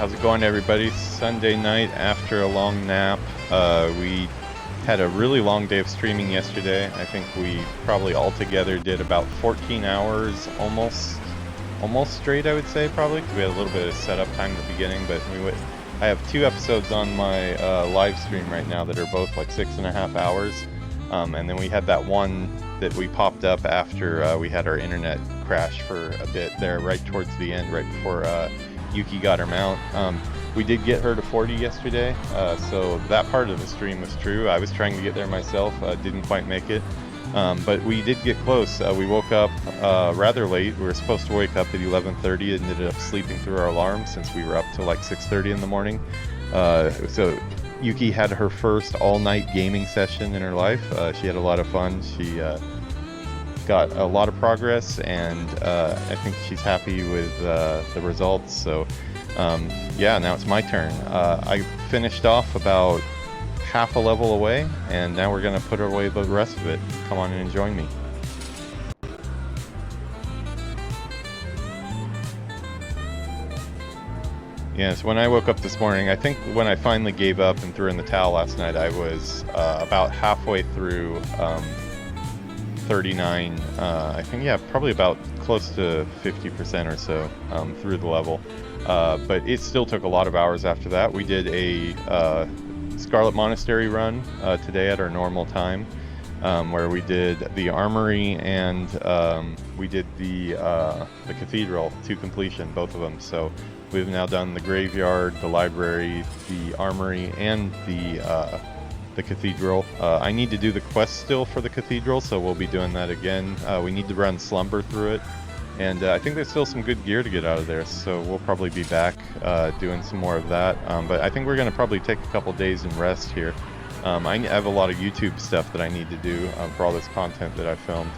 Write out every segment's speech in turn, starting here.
How's it going, everybody? Sunday night after a long nap. We had a really long day of streaming yesterday. I think we probably altogether did about 14 hours, almost straight, I would say, probably, because we had a little bit of setup time at the beginning, but I have 2 episodes on my live stream right now that are both like 6.5 hours. And then we had that one that we popped up after we had our internet crash for a bit there, right towards the end, right before Yuki got her mount. We did get her to 40 yesterday, so that part of the stream was true. I was trying to get there myself, didn't quite make it, but we did get close. We woke up rather late. We were supposed to wake up at 11:30 and ended up sleeping through our alarm since we were up till like 6:30 in the morning. So Yuki had her first all-night gaming session in her life. She had a lot of fun. She got a lot of progress, and I think she's happy with the results. So yeah, now it's my turn. I finished off about half a level away, and now we're going to put away the rest of it. Come on in and join me. Yes, when I woke up this morning, I think when I finally gave up and threw in the towel last night, I was about halfway through 39, I think, yeah, probably about close to 50% or so through the level. But it still took a lot of hours after that. We did a Scarlet Monastery run today at our normal time, where we did the armory and we did the cathedral to completion, both of them. So we've now done the graveyard, the library, the armory, and the cathedral. I need to do the quest still for the cathedral, so we'll be doing that again. We need to run Slumber through it, and I think there's still some good gear to get out of there, so we'll probably be back doing some more of that. But I think we're going to probably take a couple days and rest here. I have a lot of YouTube stuff that I need to do for all this content that I filmed,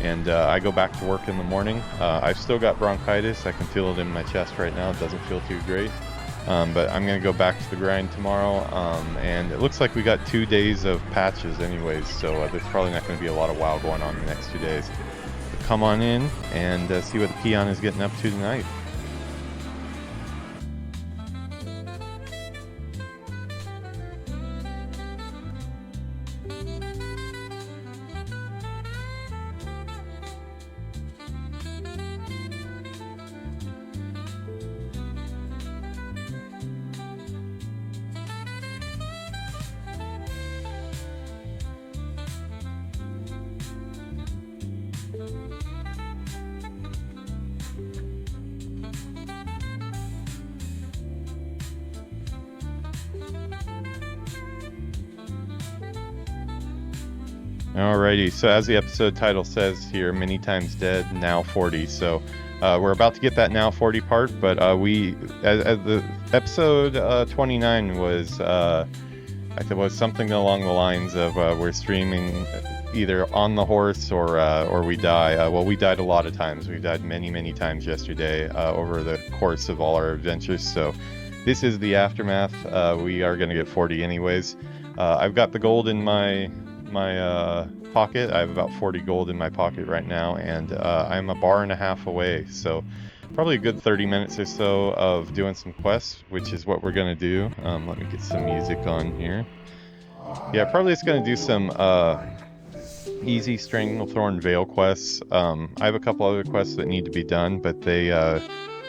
and I go back to work in the morning. I've still got bronchitis. I can feel it in my chest right now. It doesn't feel too great. But I'm going to go back to the grind tomorrow, and it looks like we got 2 days of patches anyways, so there's probably not going to be a lot of WoW going on the next 2 days. But come on in and see what the peon is getting up to tonight. Alrighty, so as the episode title says here, many times dead, now 40. So we're about to get that now 40 part, but as the episode 29 was, I think it was something along the lines of we're streaming either on the horse or we die. Well, we died a lot of times. We died many times yesterday over the course of all our adventures. So this is the aftermath. We are going to get 40 anyways. I've got the gold in my pocket. I have about 40 gold in my pocket right now, and I'm a bar and a half away, so probably a good 30 minutes or so of doing some quests, which is what we're gonna do. Let me get some music on here. Yeah, probably just gonna do some easy Stranglethorn Vale quests. I have a couple other quests that need to be done, but they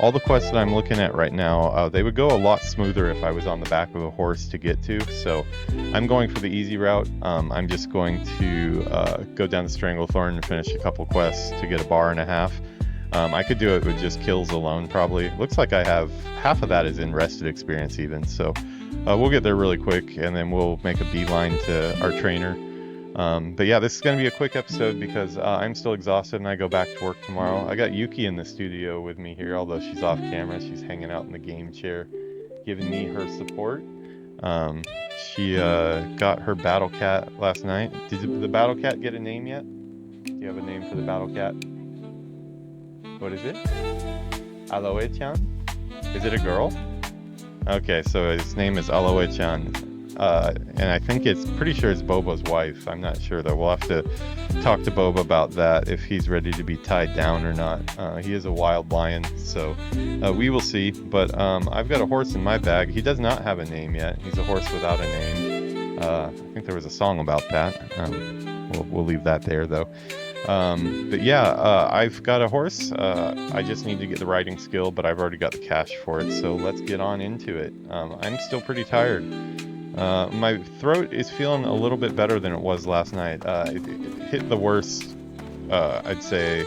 all the quests that I'm looking at right now, they would go a lot smoother if I was on the back of a horse to get to, so I'm going for the easy route. I'm just going to go down to Stranglethorn and finish a couple quests to get a bar and a half. I could do it with just kills alone, probably. Looks like I have half of that is in rested experience even, so we'll get there really quick, and then we'll make a beeline to our trainer. But yeah, this is going to be a quick episode because I'm still exhausted and I go back to work tomorrow. I got Yuki in the studio with me here, although she's off camera. She's hanging out in the game chair, giving me her support. She got her battle cat last night. Did the battle cat get a name yet? Do you have a name for the battle cat? What is it? Aloe-chan? Is it a girl? Okay, so his name is Aloe-chan. and I think pretty sure it's Boba's wife. I'm not sure though. We'll have to talk to Boba about that, if he's ready to be tied down or not. He is a wild lion, so we will see. But I've got a horse in my bag. He does not have a name yet. He's a horse without a name. I think there was a song about that. We'll leave that there though. But yeah, I've got a horse. I just need to get the riding skill, but I've already got the cash for it, so let's get on into it. I'm still pretty tired. My throat is feeling a little bit better than it was last night. It hit the worst, I'd say,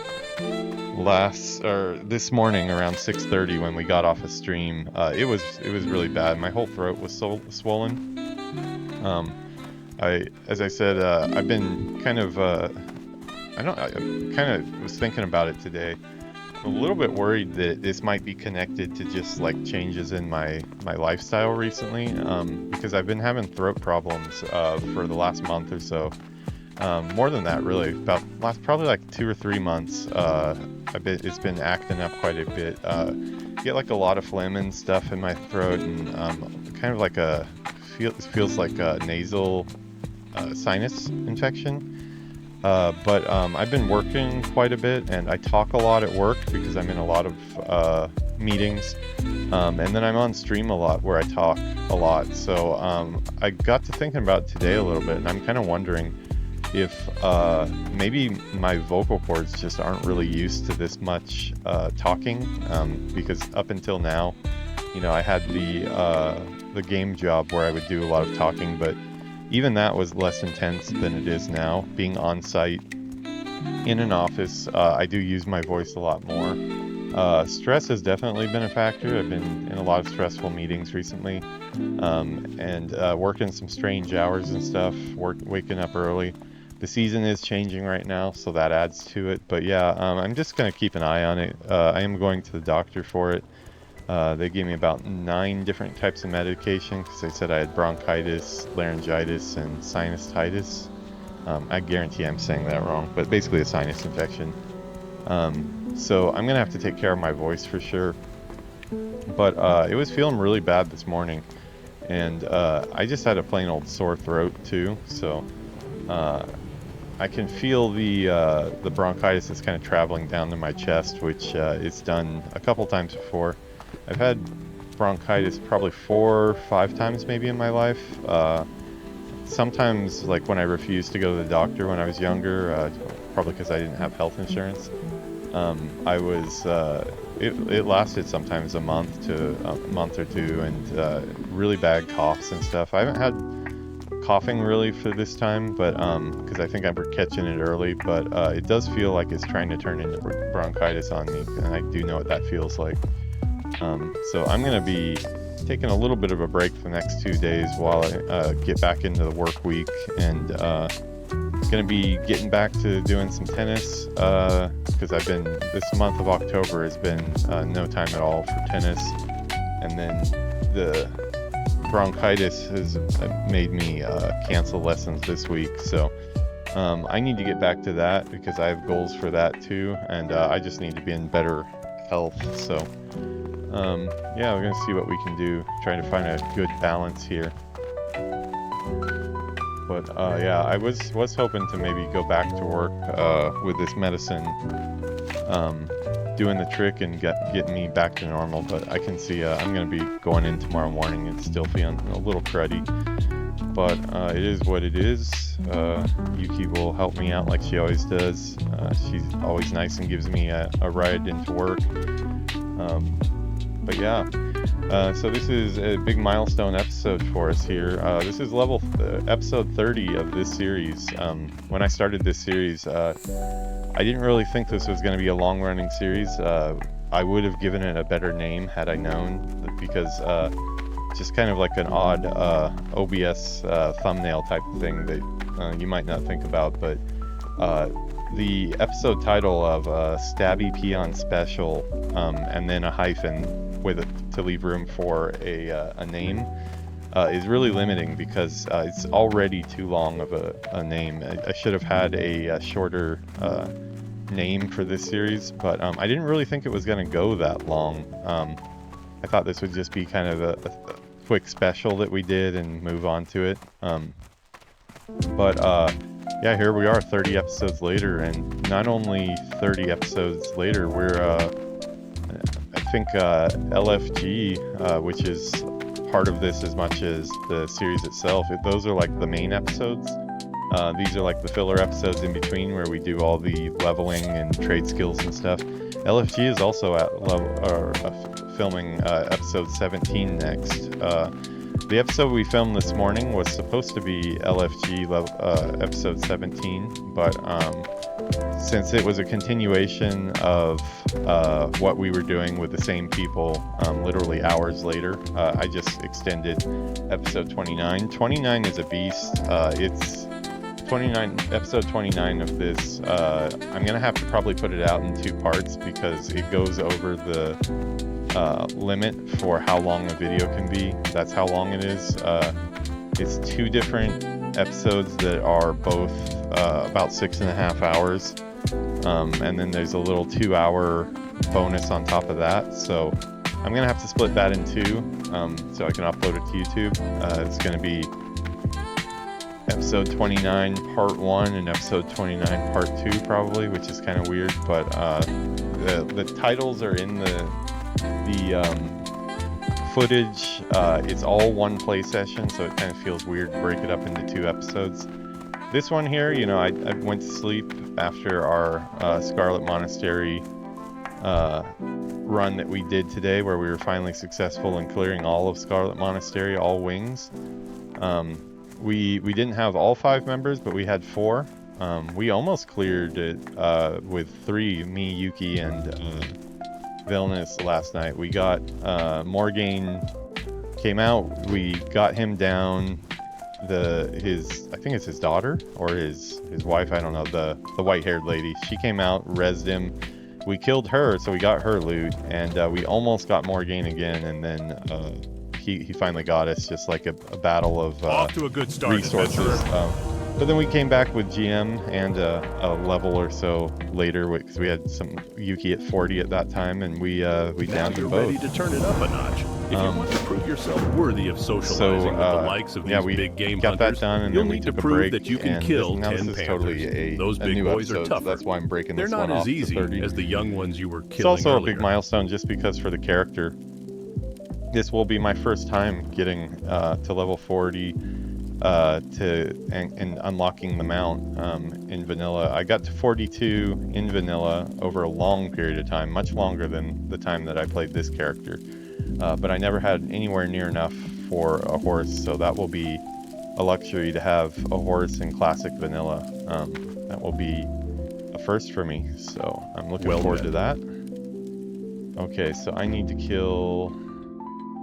this morning around 6:30 when we got off a stream. It was really bad. My whole throat was so swollen. As I said, I've been kind of I kind of was thinking about it today. I'm a little bit worried that this might be connected to just like changes in my lifestyle recently, because I've been having throat problems for the last month or so. More than that, really. About probably like 2 or 3 months. It's been acting up quite a bit. Get like a lot of phlegm and stuff in my throat, and kind of like feels like a nasal sinus infection. But I've been working quite a bit, and I talk a lot at work because I'm in a lot of meetings, and then I'm on stream a lot where I talk a lot. So I got to thinking about it today a little bit, and I'm kind of wondering if maybe my vocal cords just aren't really used to this much talking, because up until now, I had the game job where I would do a lot of talking, but even that was less intense than it is now. Being on site in an office, I do use my voice a lot more. Stress has definitely been a factor. I've been in a lot of stressful meetings recently, and working some strange hours and stuff, waking up early. The season is changing right now, so that adds to it. But yeah, I'm just going to keep an eye on it. I am going to the doctor for it. They gave me about 9 different types of medication because they said I had bronchitis, laryngitis, and sinusitis. I guarantee I'm saying that wrong, but basically a sinus infection. So I'm going to have to take care of my voice for sure. But it was feeling really bad this morning, and I just had a plain old sore throat too. So I can feel the bronchitis is kind of traveling down to my chest, which it's done a couple times before. I've had bronchitis probably 4 or 5 times maybe in my life. Sometimes, like when I refused to go to the doctor when I was younger, probably because I didn't have health insurance. It lasted sometimes a month or two, and really bad coughs and stuff. I haven't had coughing really for this time, but because I think I'm catching it early, but it does feel like it's trying to turn into bronchitis on me, and I do know what that feels like. So I'm going to be taking a little bit of a break for the next 2 days while I get back into the work week, and going to be getting back to doing some tennis, because this month of October has been no time at all for tennis, and then the bronchitis has made me cancel lessons this week, so I need to get back to that because I have goals for that too, and I just need to be in better health. So yeah, we're gonna see what we can do, trying to find a good balance here. But yeah, I was hoping to maybe go back to work with this medicine doing the trick and getting me back to normal, but I can see I'm gonna be going in tomorrow morning and still feeling a little cruddy, but it is what it is. Yuki will help me out like she always does. She's always nice and gives me a ride into work. But yeah, so this is a big milestone episode for us here. This is episode 30 of this series. When I started this series, I didn't really think this was going to be a long-running series. I would have given it a better name had I known, because just kind of like an odd OBS thumbnail type of thing that you might not think about, but the episode title of StabbyPeon Special, and then a hyphen with it to leave room for a name, is really limiting because it's already too long of a name. I should have had a shorter name for this series, but I didn't really think it was going to go that long. I thought this would just be kind of quick special that we did and move on to it. Yeah, here we are 30 episodes later, and not only 30 episodes later, we're I think LFG, which is part of this as much as the series itself, those are like the main episodes. These are like the filler episodes in between where we do all the leveling and trade skills and stuff. LFG is also at filming episode 17 next. The episode we filmed this morning was supposed to be LFG episode 17, but since it was a continuation of what we were doing with the same people literally hours later, I just extended episode 29. 29 is a beast. It's 29, episode 29 of this. I'm gonna have to probably put it out in 2 parts because it goes over the limit for how long a video can be. That's how long it is. It's 2 different episodes that are both about 6.5 hours, and then there's a little 2-hour bonus on top of that. So I'm gonna have to split that in 2 so I can upload it to YouTube. It's gonna be episode 29 part 1 and episode 29 part 2 probably, which is kind of weird, but the titles are in the footage. It's all one play session, so it kind of feels weird to break it up into 2 episodes. This one here, you know, I went to sleep after our Scarlet Monastery run that we did today, where we were finally successful in clearing all of Scarlet Monastery, all wings. We didn't have all 5 members, but we had 4. We almost cleared it with 3, me, Yuki, and Villainous last night. We got Morgaine came out, we got him down. I think it's his daughter or his wife, I don't know, the white-haired lady. She came out, rezzed him. We killed her, so we got her loot, and we almost got Morgaine again, and then he finally got us, just like a battle of off to a good start, resources. But then we came back with GM and a level or so later, because we had some Yuki at 40 at that time, and we downed them both. Ready to turn it up a notch. If you want to prove yourself worthy of socializing with the likes of these big game got hunters, that done, and you'll then we need to took a prove break, that you can and kill now 10 this is panthers. totally Those a big new boys episode, are so tougher. that's why I'm breaking They're this not one as off easy to 30. as the young ones you were killing It's also earlier. a big milestone just because for the character. This will be my first time getting to level 40 and unlocking the mount in vanilla. I got to 42 in vanilla over a long period of time, much longer than the time that I played this character. But I never had anywhere near enough for a horse, so that will be a luxury to have a horse in classic vanilla. That will be a first for me, so I'm looking forward to that. Okay, so I need to kill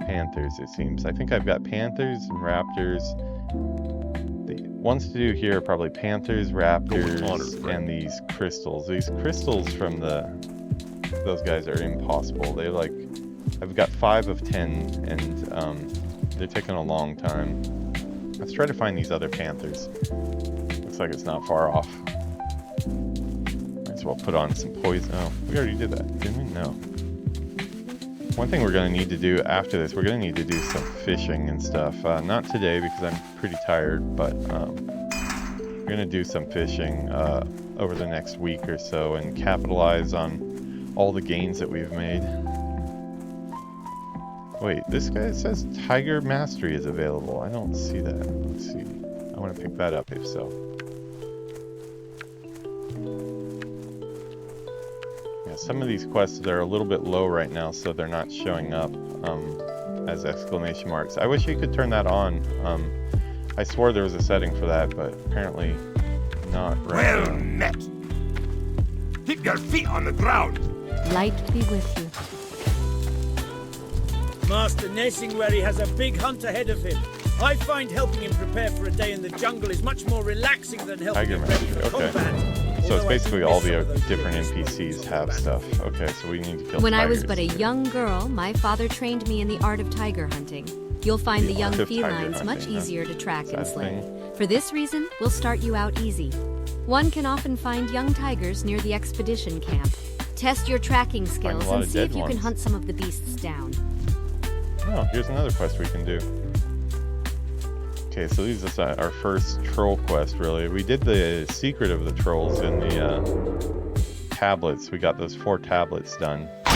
panthers, it seems. I think I've got panthers and raptors. The ones to do here are probably panthers, raptors, and these crystals. These crystals from those guys are impossible. They're like, I've got 5 of 10, and they're taking a long time. Let's try to find these other panthers. Looks like it's not far off. Might as well put on some poison. Oh, we already did that, didn't we? No. One thing we're going to need to do after this, we're going to need to do some fishing and stuff. Not today because I'm pretty tired, but we're going to do some fishing over the next week or so and capitalize on all the gains that we've made. Wait, this guy says Tiger Mastery is available. I don't see that. Let's see. I want to pick that up if so. Yeah, some of these quests are a little bit low right now, so they're not showing up as exclamation marks. I wish you could turn that on. I swore there was a setting for that, but apparently not right now. Well met. Keep your feet on the ground. Light be with you. Master Nesingwary has a big hunt ahead of him. I find helping him prepare for a day in the jungle is much more relaxing than helping Tiger him ready for Mastery, okay. combat. So it's Although I basically do all miss some the of those different really NPCs skills have for stuff. Okay, so we need to kill When I was tigers. but a young girl, my father trained me in the art of tiger hunting. You'll find the young art of tiger felines much hunting, huh? easier to track Is and that a slay. thing? For this reason, we'll start you out easy. One can often find young tigers near the expedition camp. Test your tracking skills lot and of see if dead you can ones. hunt some of the beasts down. Oh, here's another quest we can do. Okay, so this is our first troll quest, really. We did the secret of the trolls in the tablets. We got those 4 tablets done. I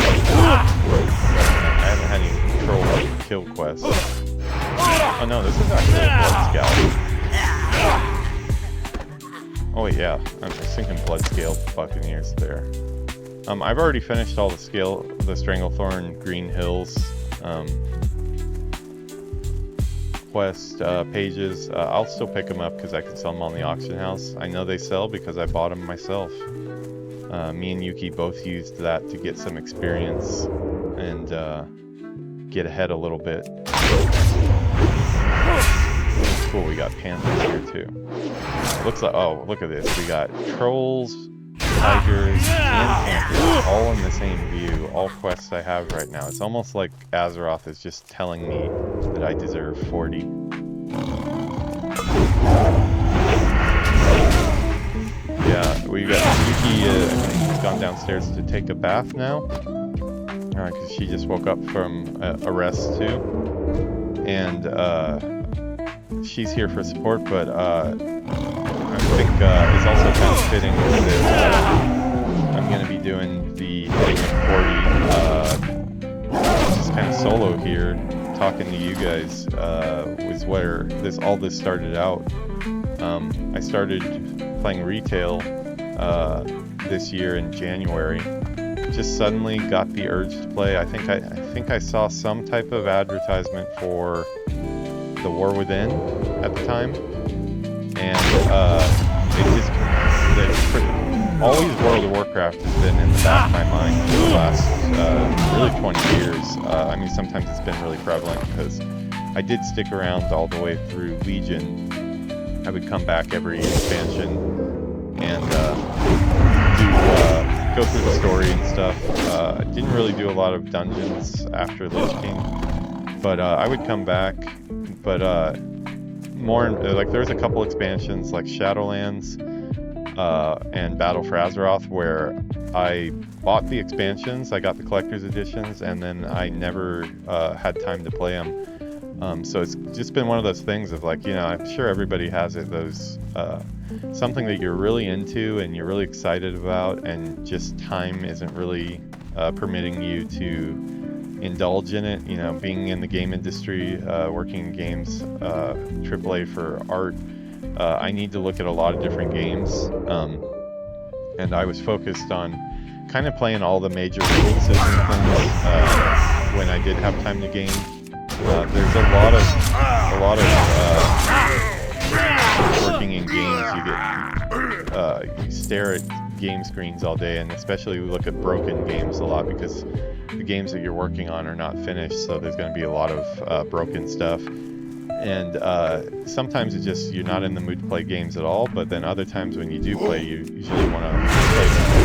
haven't had any troll kill quests. Oh no, this is actually a blood scout. Oh yeah, I'm just thinking blood scale Buccaneers there. I've already finished all the Stranglethorn Green Hills quest pages. I'll still pick them up because I can sell them on the auction house. I know they sell because I bought them myself. Me and Yuki both used that to get some experience and get ahead a little bit. Cool, we got panthers here too. Looks like, oh, look at this. We got trolls, tigers, and panthers all in the same view. All quests I have right now. It's almost like Azeroth is just telling me that I deserve 40. Yeah, we got Yuki, I think he's gone downstairs to take a bath now. Because she just woke up from a rest too. And she's here for support, but I think it's also kind of fitting that I'm going to be doing the hitting of 40 just kind of solo here, talking to you guys, was where all this started out. I started playing retail this year in January. Just suddenly got the urge to play. I think I saw some type of advertisement for the War Within at the time, and always World of Warcraft has been in the back of my mind for the last really 20 years. I mean, sometimes it's been really prevalent because I did stick around all the way through Legion. I would come back every expansion and go through the story and stuff. Didn't really do a lot of dungeons after Lich King, but I would come back. But more like there's a couple expansions like Shadowlands and Battle for Azeroth where I bought the expansions, I got the collector's editions, and then I never had time to play them. So it's just been one of those things of like, you know, I'm sure everybody has it, those something that you're really into and you're really excited about, and just time isn't really permitting you to indulge in it. You know, being in the game industry, working in games, AAA for art, I need to look at a lot of different games, and I was focused on kind of playing all the major releases and things when I did have time to game. There's a lot of working in games. You stare at game screens all day, and especially we look at broken games a lot because the games that you're working on are not finished, so there's going to be a lot of broken stuff. And sometimes it's just you're not in the mood to play games at all, but then other times when you do play, you usually want to play something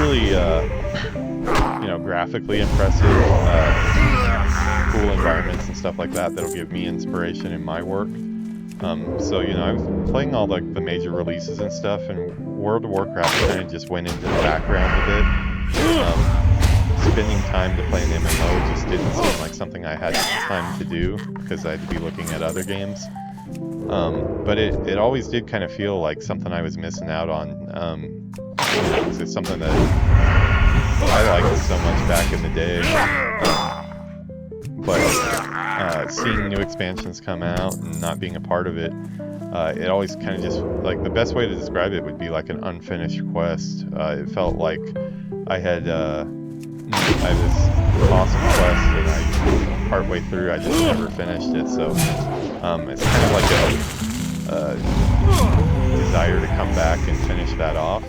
really you know, graphically impressive, cool environments and stuff like that that'll give me inspiration in my work. So, you know, I was playing all like the major releases and stuff, and World of Warcraft kind of just went into the background a bit. Spending time to play an MMO just didn't seem like something I had time to do because I had to be looking at other games. But it always did kind of feel like something I was missing out on. Because it's something that I liked so much back in the day. But seeing new expansions come out and not being a part of it, it always kind of just, like, the best way to describe it would be like an unfinished quest. It felt like I had this awesome quest and partway through I just never finished it. So it's kind of like a desire to come back and finish that off.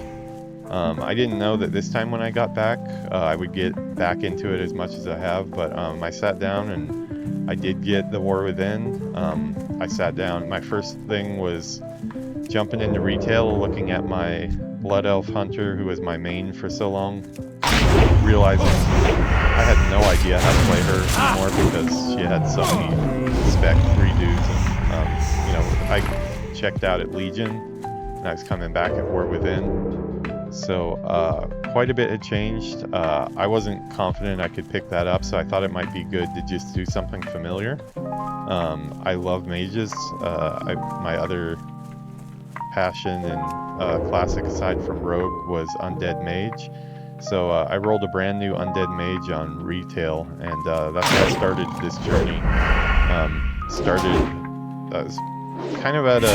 I didn't know that this time when I got back, I would get back into it as much as I have, but I sat down and I did get the War Within. I sat down. My first thing was jumping into retail, looking at my Blood Elf Hunter, who was my main for so long, realizing I had no idea how to play her anymore because she had so many spec redos. And, you know, I checked out at Legion, and I was coming back at War Within. So quite a bit had changed. I wasn't confident I could pick that up, so I thought it might be good to just do something familiar. I love mages. My other passion and classic aside from rogue was undead mage. So I rolled a brand new undead mage on retail, and that's how I started this journey. I was kind of at a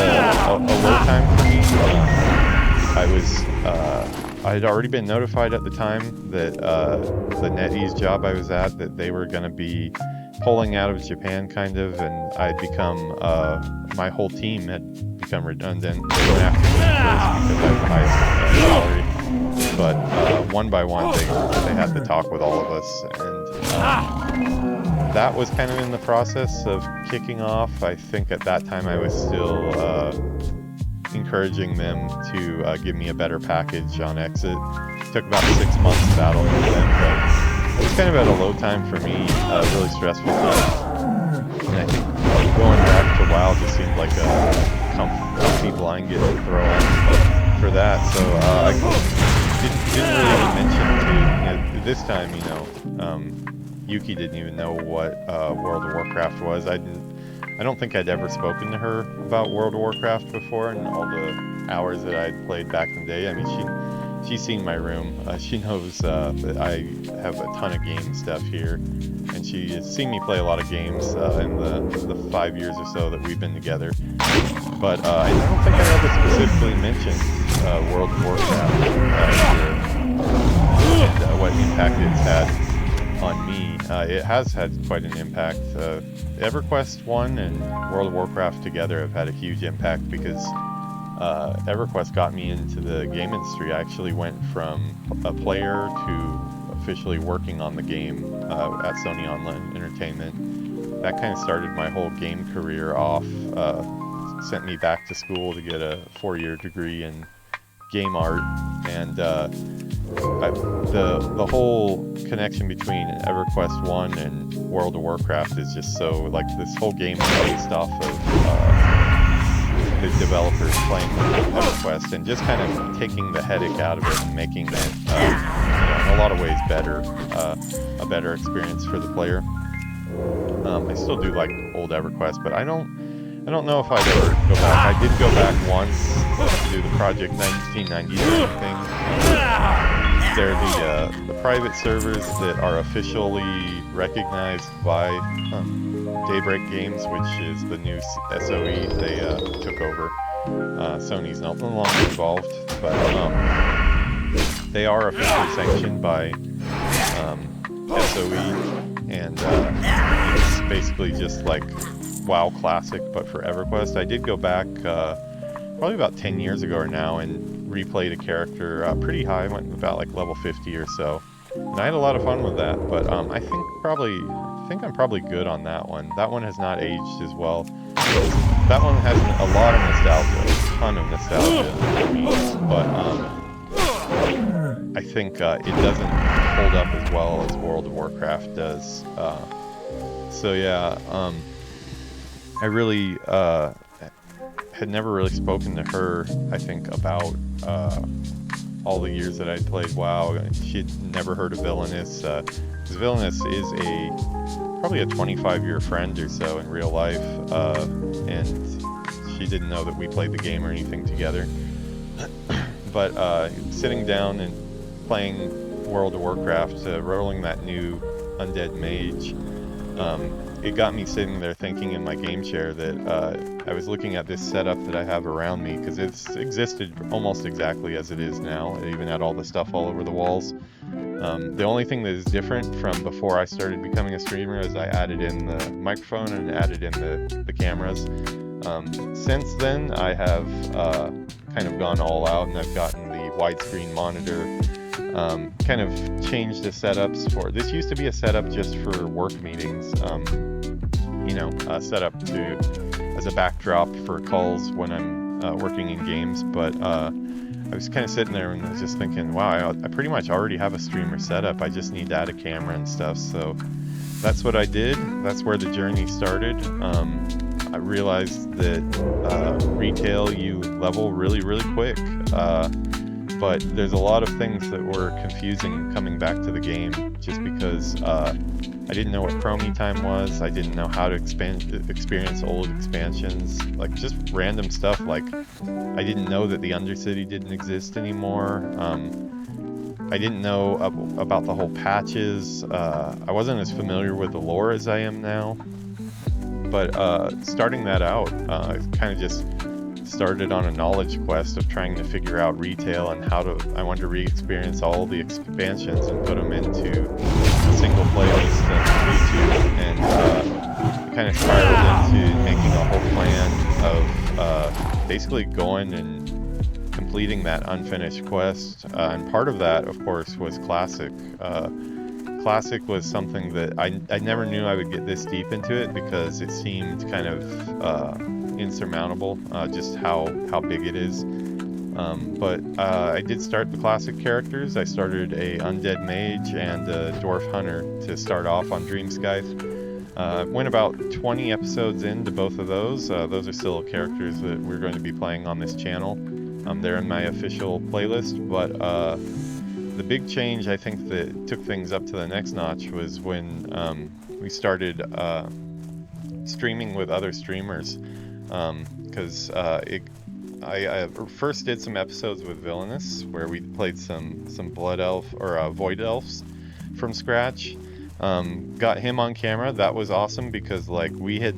low time for me. I had already been notified at the time that the NetEase job I was at, that they were going to be pulling out of Japan, kind of, and I had become, my whole team had become redundant. They went after me first because I had the highest salary. But one by one, they had to talk with all of us, and that was kind of in the process of kicking off. I think at that time I was still encouraging them to give me a better package on exit. It took about 6 months battling with them, but it was kind of at a low time for me, really stressful time. And I think going back to WoW just seemed like a comfy blanket to throw on for that. So I didn't really mention to this time, Yuki didn't even know what World of Warcraft was. I don't think I'd ever spoken to her about World of Warcraft before, and all the hours that I'd played back in the day. I mean, she's seen my room. She knows that I have a ton of game stuff here, and she has seen me play a lot of games in the 5 years or so that we've been together. But I don't think I ever specifically mentioned World of Warcraft and what impact it's had on me. It has had quite an impact. EverQuest 1 and World of Warcraft together have had a huge impact because EverQuest got me into the game industry. I actually went from a player to officially working on the game at Sony Online Entertainment. That kind of started my whole game career off. Sent me back to school to get a 4-year degree in game art, and the whole connection between EverQuest 1 and World of Warcraft is just so, like, this whole game is based off of the developers playing EverQuest and just kind of taking the headache out of it and making it, in a lot of ways better, a better experience for the player. I still do like old EverQuest, but I don't know if I'd ever go back. I did go back once to do the Project 1999 thing. They're the private servers that are officially recognized by Daybreak Games, which is the new SOE they took over. Sony's no longer involved, but they are officially sanctioned by SOE, and it's basically just like WoW Classic, but for EverQuest. I did go back probably about 10 years ago or now and replayed a character pretty high. I went about like level 50 or so, and I had a lot of fun with that. But I think I'm probably good on that one. That one has not aged as well. That one has a lot of nostalgia, a ton of nostalgia for me, but I think it doesn't hold up as well as World of Warcraft does. So yeah, I really had never really spoken to her, I think, about all the years that I'd played WoW. She'd never heard of Villainous. Because Villainous is probably a 25-year friend or so in real life, and she didn't know that we played the game or anything together. But sitting down and playing World of Warcraft, rolling that new undead mage, it got me sitting there thinking in my game chair that I was looking at this setup that I have around me, because it's existed almost exactly as it is now. It even had all the stuff all over the walls. The only thing that is different from before I started becoming a streamer is I added in the microphone and added in the cameras. Since then, I have kind of gone all out, and I've gotten the widescreen monitor. Kind of changed the setups for... This used to be a setup just for work meetings. Set up as a backdrop for calls when I'm working in games, but I was kind of sitting there and I was just thinking, wow, I pretty much already have a streamer setup. I just need to add a camera and stuff. So that's what I did. That's where the journey started. I realized that retail, you level really, really quick. but there's a lot of things that were confusing coming back to the game, just because I didn't know what chromie time was. I didn't know how to experience old expansions, like just random stuff. Like I didn't know that the Undercity didn't exist anymore. I didn't know about the whole patches. I wasn't as familiar with the lore as I am now. But starting that out, I kind of just started on a knowledge quest of trying to figure out retail and I wanted to re-experience all the expansions and put them into a single playlist on YouTube, and kind of spiraled into making a whole plan of basically going and completing that unfinished quest. And part of that, of course, was Classic. Classic was something that I never knew I would get this deep into it, because it seemed kind of insurmountable, just how big it is. But I did start the Classic characters. I started a Undead Mage and a Dwarf Hunter to start off on Dreamscythe. Went about 20 episodes into both of those. Those are still characters that we're going to be playing on this channel. They're in my official playlist, but the big change, I think, that took things up to the next notch was when we started streaming with other streamers, because I first did some episodes with Villainous where we played some Blood Elf or Void Elves from scratch. Got him on camera. That was awesome, because like we had,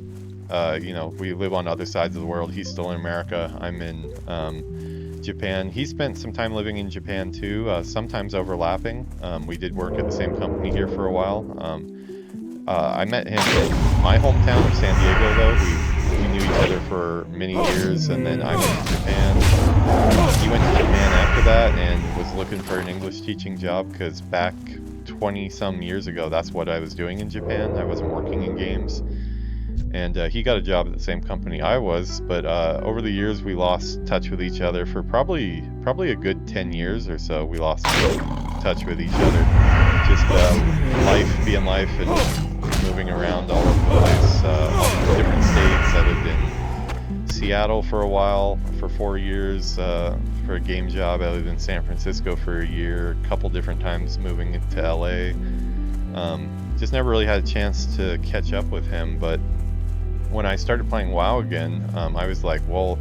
we live on other sides of the world. He's still in America. I'm in Japan. He spent some time living in Japan too, sometimes overlapping. We did work at the same company here for a while. I met him in my hometown of San Diego, though. We knew each other for many years, and then I went to Japan. He went to Japan after that and was looking for an English teaching job, because back 20-some years ago, that's what I was doing in Japan. I wasn't working in games. And he got a job at the same company I was, but over the years we lost touch with each other for probably a good 10 years or so. We lost touch with each other. Just life being life and moving around all over the place, different states. I lived in Seattle for a while, for 4 years, for a game job. I lived in San Francisco for a year, a couple different times moving to LA. Just never really had a chance to catch up with him, but when I started playing WoW again, I was like, well,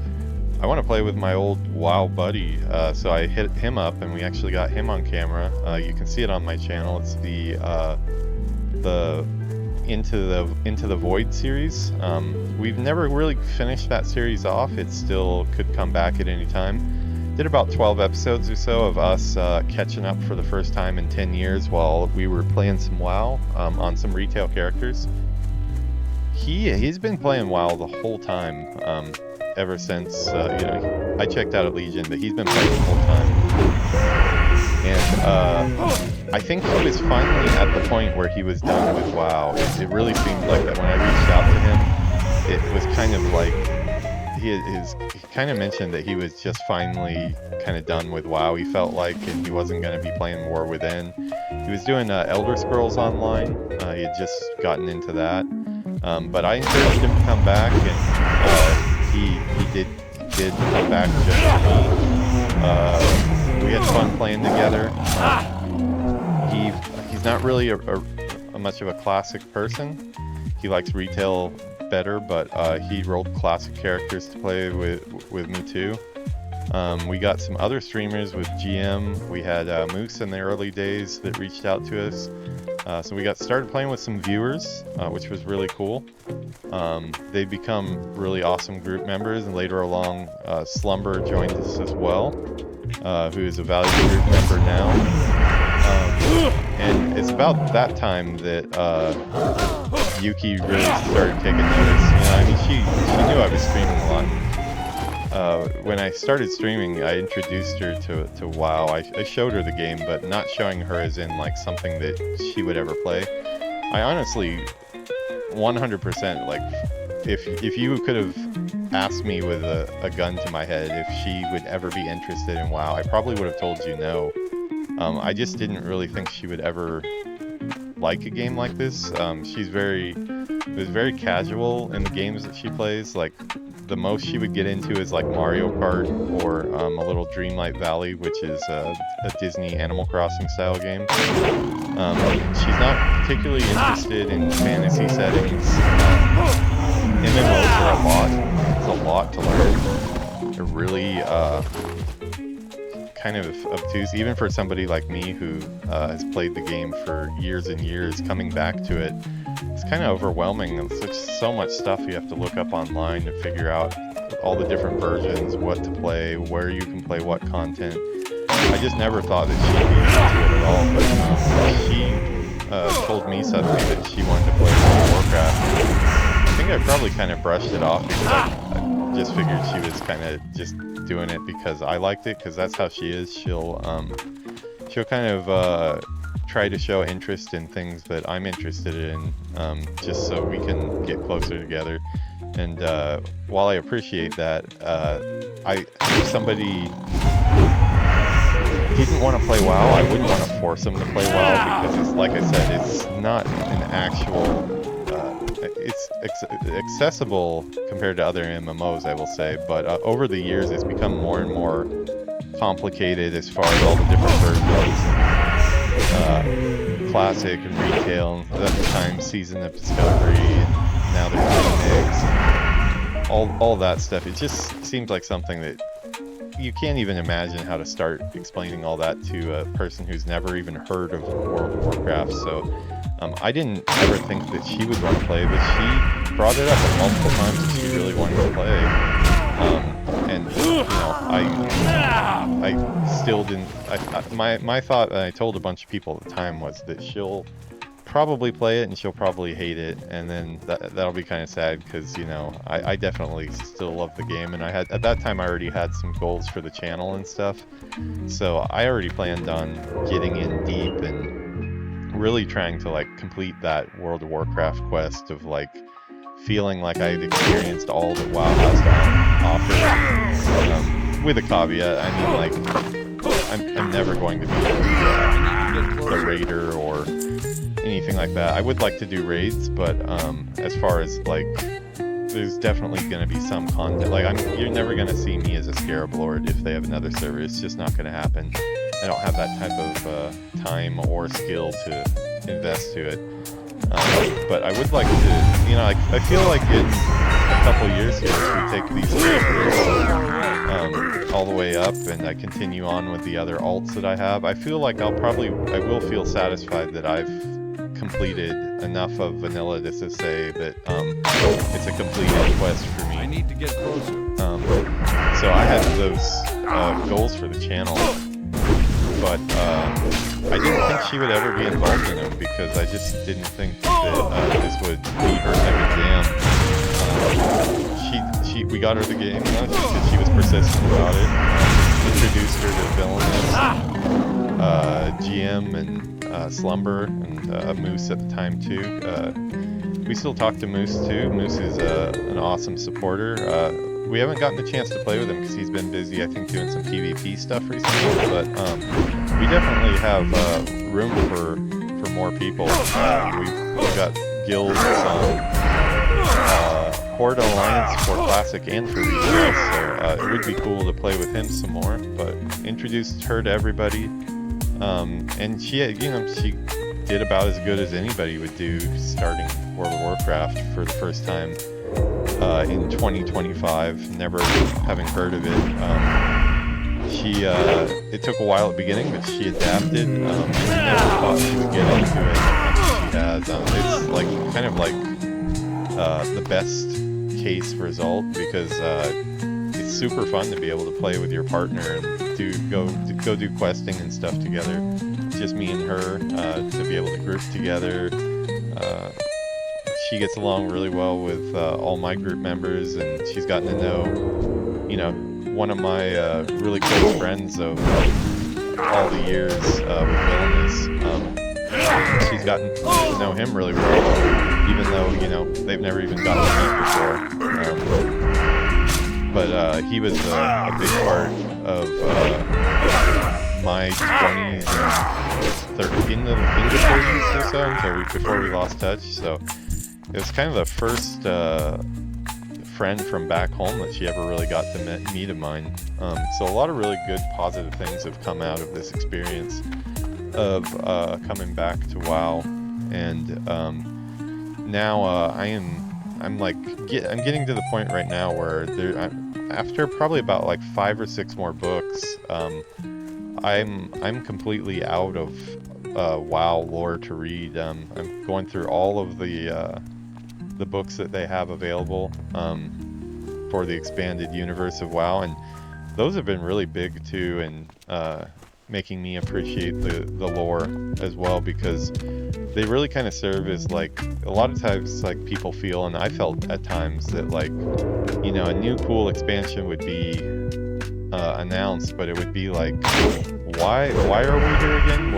I want to play with my old WoW buddy. So I hit him up, and we actually got him on camera. You can see it on my channel. It's the Into the Void series. We've never really finished that series off. It still could come back at any time. Did about 12 episodes or so of us catching up for the first time in 10 years while we were playing some WoW on some retail characters. He's been playing WoW the whole time, ever since, I checked out at Legion, but he's been playing the whole time. And I think he was finally at the point where he was done with WoW. It really seemed like that when I reached out to him. It was kind of like, he kind of mentioned that he was just finally kind of done with WoW, he felt like, and he wasn't going to be playing War Within. He was doing Elder Scrolls Online. He had just gotten into that. But I encouraged him to come back, and he did come back just for me. We had fun playing together. He's not really a much of a classic person. He likes retail better, but he rolled classic characters to play with me too. We got some other streamers with GM. We had Moose in the early days that reached out to us. So we got started playing with some viewers, which was really cool. They become really awesome group members, and later along, Slumber joined us as well, who is a valued group member now. And it's about that time that Yuki really started taking notice. She knew I was streaming a lot. When I started streaming, I introduced her to WoW. I showed her the game, but not showing her as in like something that she would ever play. I honestly, 100%, like, if you could have asked me with a gun to my head if she would ever be interested in WoW, I probably would have told you no. I just didn't really think she would ever like a game like this. She's very casual in the games that she plays. Like, the most she would get into is like Mario Kart or a little Dreamlight Valley, which is a Disney Animal Crossing style game. She's not particularly interested in fantasy settings. MMOs are a lot. It's a lot to learn. They're really kind of obtuse, even for somebody like me who has played the game for years and years. Coming back to it, it's kind of overwhelming. There's so much stuff you have to look up online to figure out all the different versions, what to play, where you can play what content. I just never thought that she'd be into it at all, but she told me suddenly that she wanted to play World of Warcraft. I think I probably kind of brushed it off because I just figured she was kind of just doing it because I liked it, because that's how she is. She'll kind of try to show interest in things that I'm interested in, just so we can get closer together. And while I appreciate that, if somebody didn't want to play WoW, I wouldn't want to force them to play WoW, because it's, like I said, it's not an actual... it's accessible compared to other MMOs, I will say, but over the years it's become more and more complicated as far as all the different versions. Classic and retail, at the time Season of Discovery, and now there's remakes, all that stuff. It just seems like something that you can't even imagine how to start explaining all that to a person who's never even heard of World of Warcraft. So I didn't ever think that she would want to play, but she brought it up multiple times that she really wanted to play. And you know, I still didn't. My thought, and I told a bunch of people at the time, was that she'll probably play it and she'll probably hate it, and then that'll be kind of sad, because you know, I definitely still love the game, and at that time I already had some goals for the channel and stuff, so I already planned on getting in deep and really trying to like complete that World of Warcraft quest of like feeling like I had experienced all that WoW has to offer, with a caveat. I mean, like, I'm never going to be the raider or anything like that. I would like to do raids, but as far as like, there's definitely going to be some content. Like, you're never going to see me as a Scarab Lord if they have another server. It's just not going to happen. I don't have that type of time or skill to invest to it. But I would like to, you know, I feel like in a couple years here, if we take these characters all the way up and I continue on with the other alts that I have, I feel like I will feel satisfied that I've completed enough of vanilla just to say that it's a completed quest for me. I need to get closer. So I had those goals for the channel, but I didn't think she would ever be involved in them, because I just didn't think that this would be her type of jam. We got her the game, because she was persistent about it. Introduced her to Villainous, GM, and Slumber, and Moose at the time too. We still talk to Moose too. Moose is an awesome supporter. We haven't gotten the chance to play with him because he's been busy, I think, doing some PvP stuff recently, but we definitely have room for more people. We've got guilds, Horde Alliance for Classic and for Retail, so it would be cool to play with him some more, but introduced her to everybody, and she, you know, she did about as good as anybody would do starting World of Warcraft for the first time in 2025, never having heard of it. It took a while at the beginning, but she adapted, and never thought she would get into it as she has. It's like kind of like the best case result, because it's super fun to be able to play with your partner and go do questing and stuff together. Just me and her, to be able to group together. She gets along really well with all my group members, and she's gotten to know, you know, one of my really close friends of all the years with Villainous. She's gotten to know him really well, even though, you know, they've never even gotten to meet before. But he was a big part of my 20s and into 30s or so, before we lost touch. So it was kind of the friend from back home that she ever really got to meet of mine. So a lot of really good positive things have come out of this experience of coming back to WoW, and now I'm getting to the point right now where after probably about like 5 or 6 more books, I'm completely out of WoW lore to read. I'm going through all of the books that they have available for the expanded universe of WoW, and those have been really big too, and making me appreciate the lore as well, because they really kind of serve as, like, a lot of times, like, people feel, and I felt at times, that, like, you know, a new cool expansion would be announced, but it would be like, why are we here again?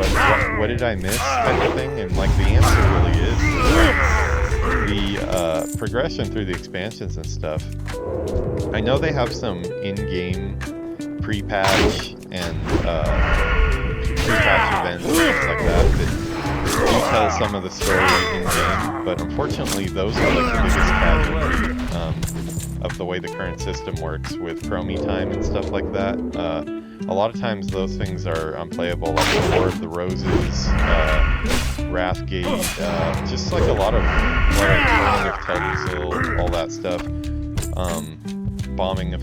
What did I miss, kind of thing? And, like, the answer really is the progression through the expansions and stuff. I know they have some in-game pre-patch and pre-patch events and stuff like that detail some of the story in-game, but unfortunately those are like the biggest casualty of the way the current system works with chromie time and stuff like that. A lot of times those things are unplayable, like the War of the Roses, Wrathgate, just like a lot of burning of Teldrassil, all that stuff, bombing of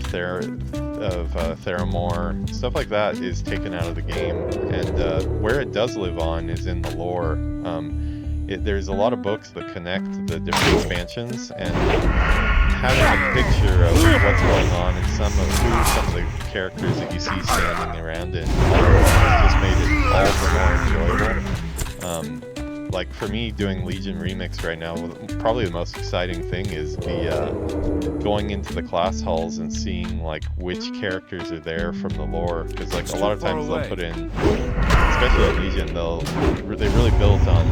Theramore, stuff like that is taken out of the game, and where it does live on is in the lore. There's a lot of books that connect the different expansions, and having a picture of what's going on and some of the characters that you see standing around in just made it all the more enjoyable. Like for me, doing Legion Remix right now, probably the most exciting thing is going into the class halls and seeing like which characters are there from the lore, because like a lot of times they'll put in, especially at Legion, they really built on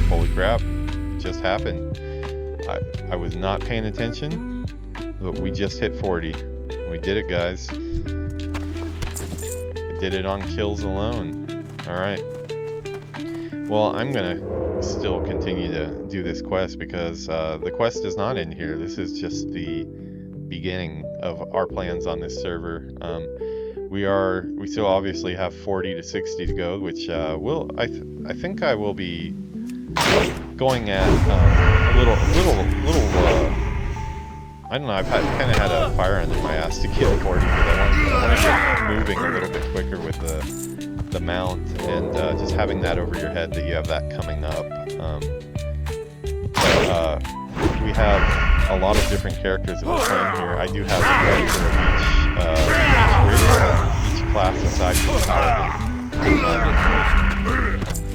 holy crap, it just happened. I was not paying attention, but we just hit 40. We did it, guys. I did it on kills alone. Alright. Well, I'm gonna still continue to do this quest, because the quest is not in here. This is just the beginning of our plans on this server. We still obviously have 40 to 60 to go, which I think I will be going at a little I don't know, I've kind of had a fire under my ass to get 40, but I want to get moving a little bit quicker with the mount, and just having that over your head that you have that coming up. But we have a lot of different characters that we're playing here. I do have a character of each class aside from the paladin.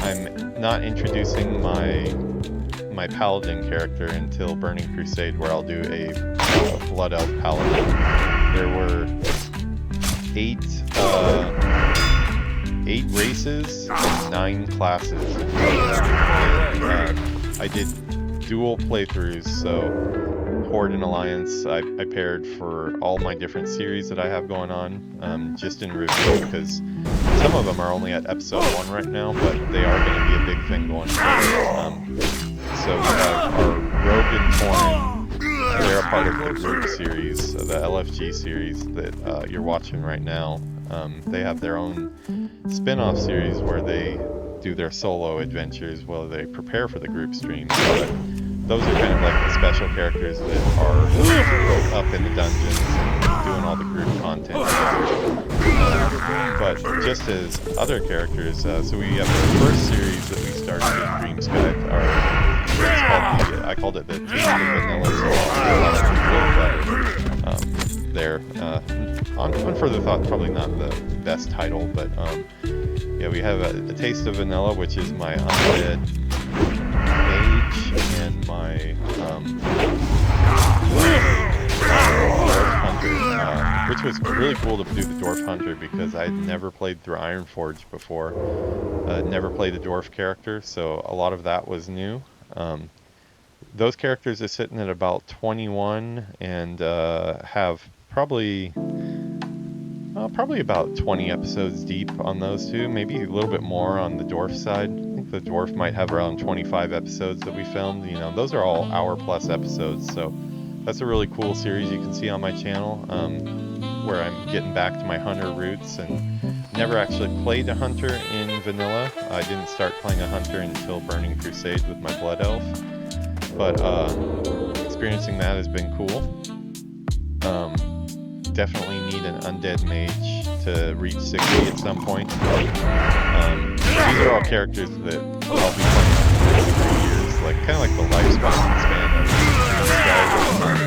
I'm not introducing my paladin character until Burning Crusade, where I'll do a Blood Elf paladin. There were 8 races and 9 classes. I did dual playthroughs, so Horde and Alliance I paired for all my different series that I have going on, just in review, because some of them are only at episode 1 right now, but they are going to be a big thing going forward. So we have our Rogue and Torn. They're a part of the group series, the LFG series that you're watching right now. They have their own spin-off series where they do their solo adventures while they prepare for the group stream. But those are kind of like the special characters that are up in the dungeons and doing all the group content. But just as other characters, so we have the first series that we started in Dreamsky, I called it the Taste of Vanilla, so there. On further thought, probably not the best title, but yeah, we have a Taste of Vanilla, which is my undead mage, and my dwarf hunter, which was really cool to do the dwarf hunter, because I had never played through Ironforge before, never played a dwarf character, so a lot of that was new. Those characters are sitting at about 21 and have probably Probably about 20 episodes deep on those two, maybe a little bit more on the dwarf side. I think the dwarf might have around 25 episodes that we filmed. You know, those are all hour-plus episodes, so that's a really cool series you can see on my channel, where I'm getting back to my hunter roots, and never actually played a hunter in vanilla. I didn't start playing a hunter until Burning Crusade with my Blood Elf, but experiencing that has been cool. Definitely need an undead mage to reach 60 at some point. These are all characters that I'll be playing for 3 years, like kind of like the lifespan span of these guys that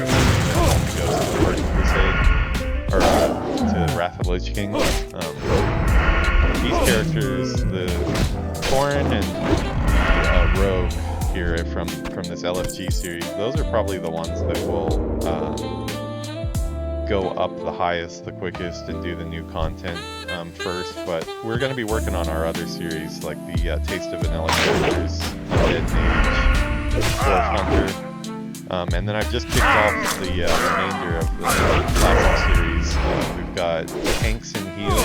goes to the Burning Crusade, or to Wrath of Lich King. These characters, the Thorin and the Rogue here from this LFG series, those are probably the ones that will go up the highest, the quickest, and do the new content first. But we're going to be working on our other series, like the Taste of Vanilla characters, Undead Mage, Dwarf Hunter, and then I've just kicked off the remainder of the classic series. We've got Tanks and Heals,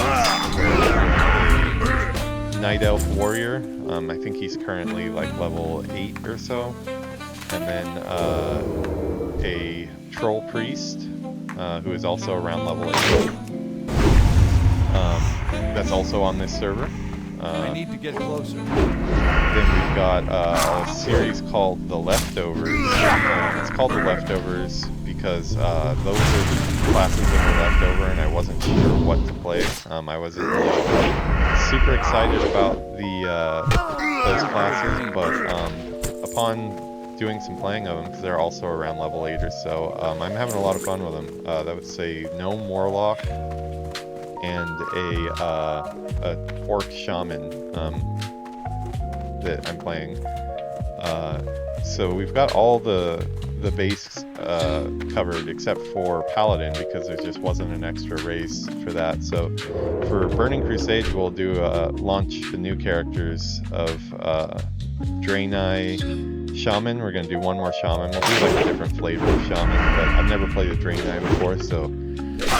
a Night Elf Warrior, I think he's currently like level 8 or so, and then a Troll Priest, who is also around level 8. That's also on this server. I need to get closer. Then we've got a series called The Leftovers. It's called The Leftovers because those are the classes that were left over, and I wasn't sure what to play. I wasn't super excited about those classes, but upon doing some playing of them, because they're also around level 8 or so, I'm having a lot of fun with them. That would say Gnome Warlock and a Orc Shaman that I'm playing. So we've got all the base covered except for Paladin, because there just wasn't an extra race for that. So for Burning Crusade, we'll do launch the new characters of Draenei Shaman. We're going to do one more Shaman. We'll do like a different flavor of Shaman, but I've never played a Draenei before, so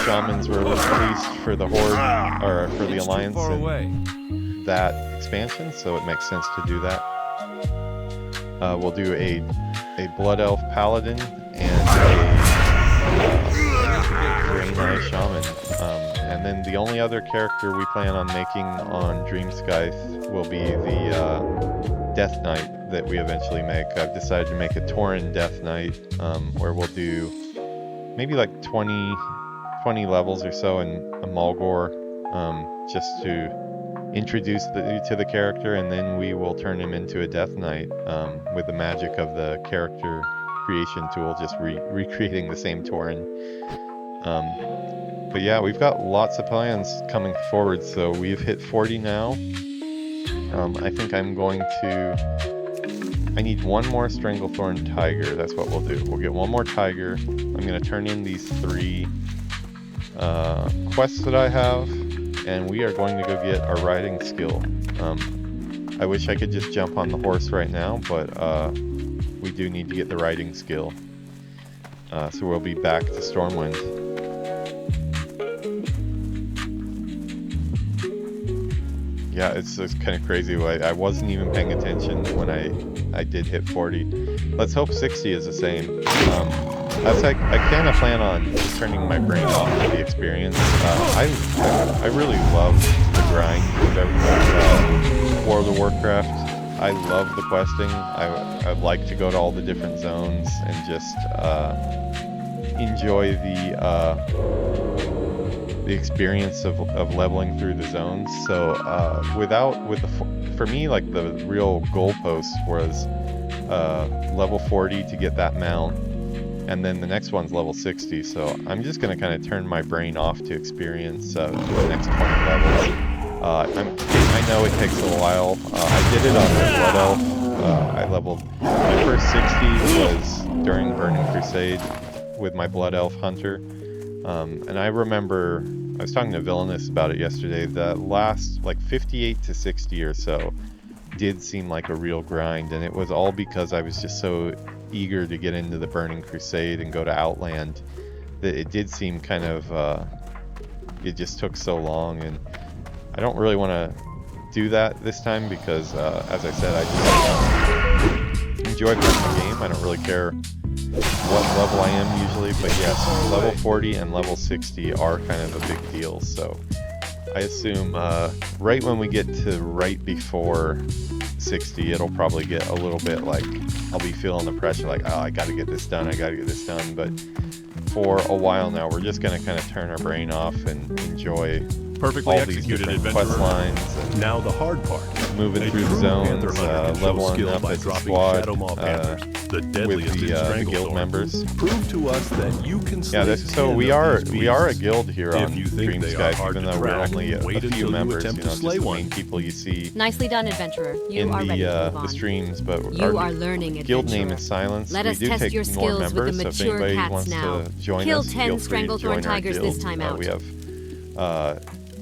Shamans were released for the Horde, or for the Alliance in that expansion, so it makes sense to do that. We'll do a Blood Elf Paladin and a Draenei Shaman. And then the only other character we plan on making on Dreamscythe will be the Death Knight that we eventually make. I've decided to make a Tauren Death Knight, where we'll do maybe like 20 levels or so in a Mulgore, just to introduce you to the character, and then we will turn him into a Death Knight with the magic of the character creation tool, just recreating the same Tauren. But yeah, we've got lots of plans coming forward, so we've hit 40 now. I think I'm going to... I need one more Stranglethorn Tiger, that's what we'll do. We'll get one more Tiger. I'm going to turn in these 3 quests that I have, and we are going to go get our riding skill. I wish I could just jump on the horse right now, but we do need to get the riding skill. So we'll be back to Stormwind. Yeah, it's kind of crazy. I wasn't even paying attention when I did hit 40. Let's hope 60 is the same. I kind of plan on just turning my brain off to the experience. I really love the grind of everything. World of Warcraft. I love the questing. I like to go to all the different zones and just enjoy the experience of leveling through the zones. So for me, like the real goalpost was level 40 to get that mount, and then the next one's level 60. So I'm just going to kind of turn my brain off to experience the next 20 levels. I know it takes a while. I did it on the Blood Elf. I leveled, my first 60 was during Burning Crusade with my Blood Elf Hunter. And I remember, I was talking to Villainous about it yesterday, the last like 58 to 60 or so did seem like a real grind, and it was all because I was just so eager to get into the Burning Crusade and go to Outland that it did seem kind of, it just took so long, and I don't really want to do that this time because, as I said, I just enjoy playing the game. I don't really care what level I am usually, but yes, level 40 and level 60 are kind of a big deal. So I assume right when we get to right before 60, it'll probably get a little bit like I'll be feeling the pressure, like, oh, I got to get this done, But for a while now, we're just going to kind of turn our brain off and enjoy perfectly all executed these adventure quest lines. And now the hard part. moving through the zones, leveling up as a squad the with the guild members. Prove to us that you can so we are a guild here on Dream Skies, even though we're only a few members. Just the main people you see. Nicely done, adventurer. You in are ready to move on. The streams, but you are learning, guild name is Silence. Let us we do test take your more skills members, with the so if mature anybody cats wants now. to join Kill us, 10 feel free to Stranglethorn join our tigers guild. this time out. We have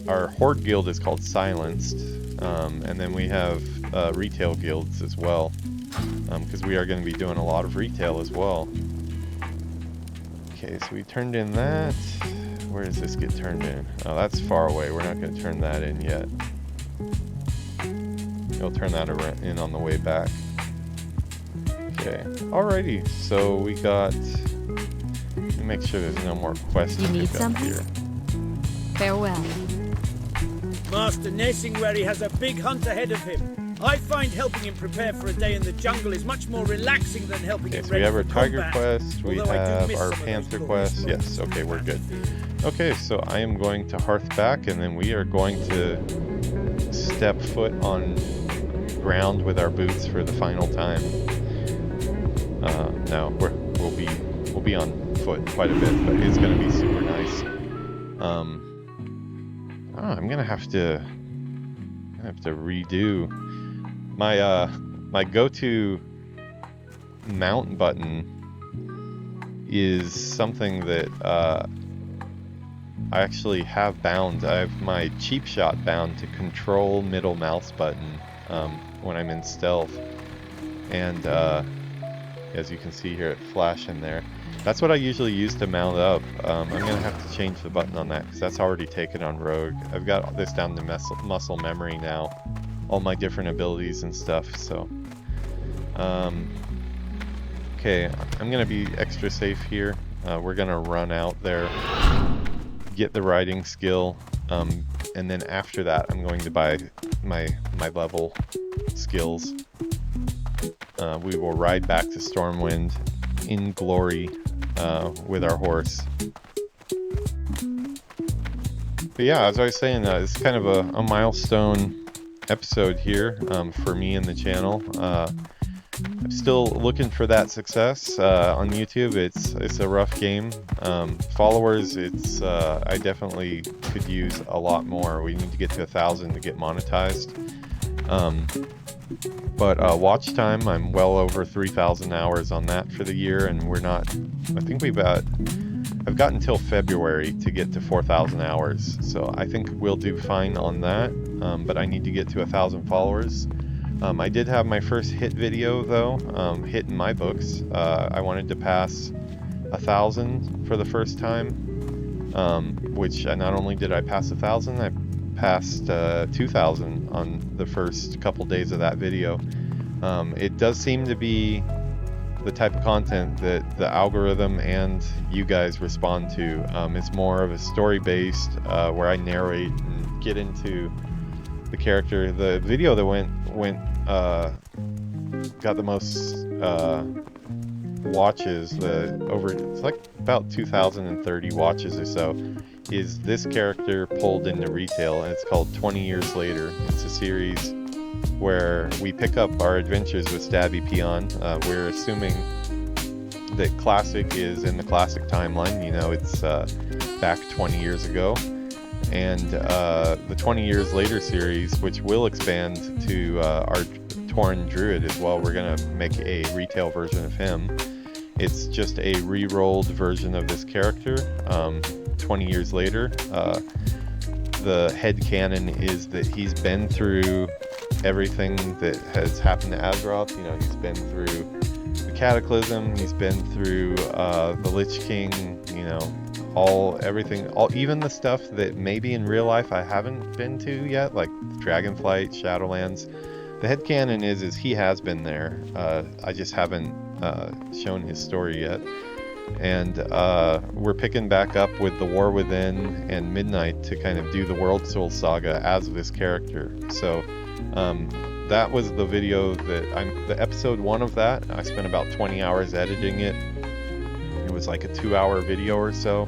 our Horde guild is called Silenced, and then we have retail guilds as well, because we are going to be doing a lot of retail as well. Okay, so we turned in that. Where does this get turned in? Oh, that's far away. We're not going to turn that in yet. We'll turn that in on the way back. Okay, alrighty. So we got. Let me make sure there's no more quests. You need something? Here. Farewell. Master Nesingwary has a big hunt ahead of him. I find helping him prepare for a day in the jungle is much more relaxing than helping him so ready we have our for tiger combat. quest, we have our panther quest. Yes, okay, we're good. Okay, so I am going to hearth back, and then we are going to step foot on ground with our boots for the final time. No, we'll be on foot quite a bit, but it's going to be super nice. I'm gonna have to redo my go-to mount button is something that I actually have bound. I have my cheap shot bound to control middle mouse button when I'm in stealth, and as you can see here, it flash in there. That's what I usually use to mount up. I'm going to have to change the button on that because that's already taken on Rogue. I've got this down to muscle memory now. All my different abilities and stuff, so. Okay, I'm going to be extra safe here. We're going to run out there, get the riding skill, and then after that I'm going to buy my level skills. We will ride back to Stormwind in glory with our horse. But yeah, as I was saying, it's kind of a milestone episode here for me and the channel. I'm still looking for that success on YouTube. It's a rough game. Followers, I definitely could use a lot more. We need to get to 1,000 to get monetized. But watch time, I'm well over 3,000 hours on that for the year, and I think I've got until February to get to 4,000 hours, so I think we'll do fine on that, but I need to get to 1,000 followers. I did have my first hit video though, hit in my books. I wanted to pass 1,000 for the first time, which not only did I pass 1,000, I passed 2,000 on the first couple days of that video. It does seem to be the type of content that the algorithm and you guys respond to. It's more of a story based where I narrate and get into the character. The video that got the most watches, it's like about 2,030 watches or so, is this character pulled into retail, and it's called 20 Years Later. It's a series where we pick up our adventures with StabbyPeon. We're assuming that Classic is in the Classic timeline. It's back 20 years ago. And the 20 Years Later series, which will expand to our Tauren Druid as well. We're going to make a retail version of him. It's just a re-rolled version of this character. 20 years later, the headcanon is that he's been through everything that has happened to Azeroth. He's been through the Cataclysm, he's been through the Lich King, everything, even the stuff that maybe in real life I haven't been to yet, like Dragonflight, Shadowlands. The headcanon is he has been there. I just haven't shown his story yet. And we're picking back up with The War Within and Midnight to kind of do the World Soul Saga as this character. So that was the video that the episode 1 of that. I spent about 20 hours editing it. It was like a 2-hour video or so.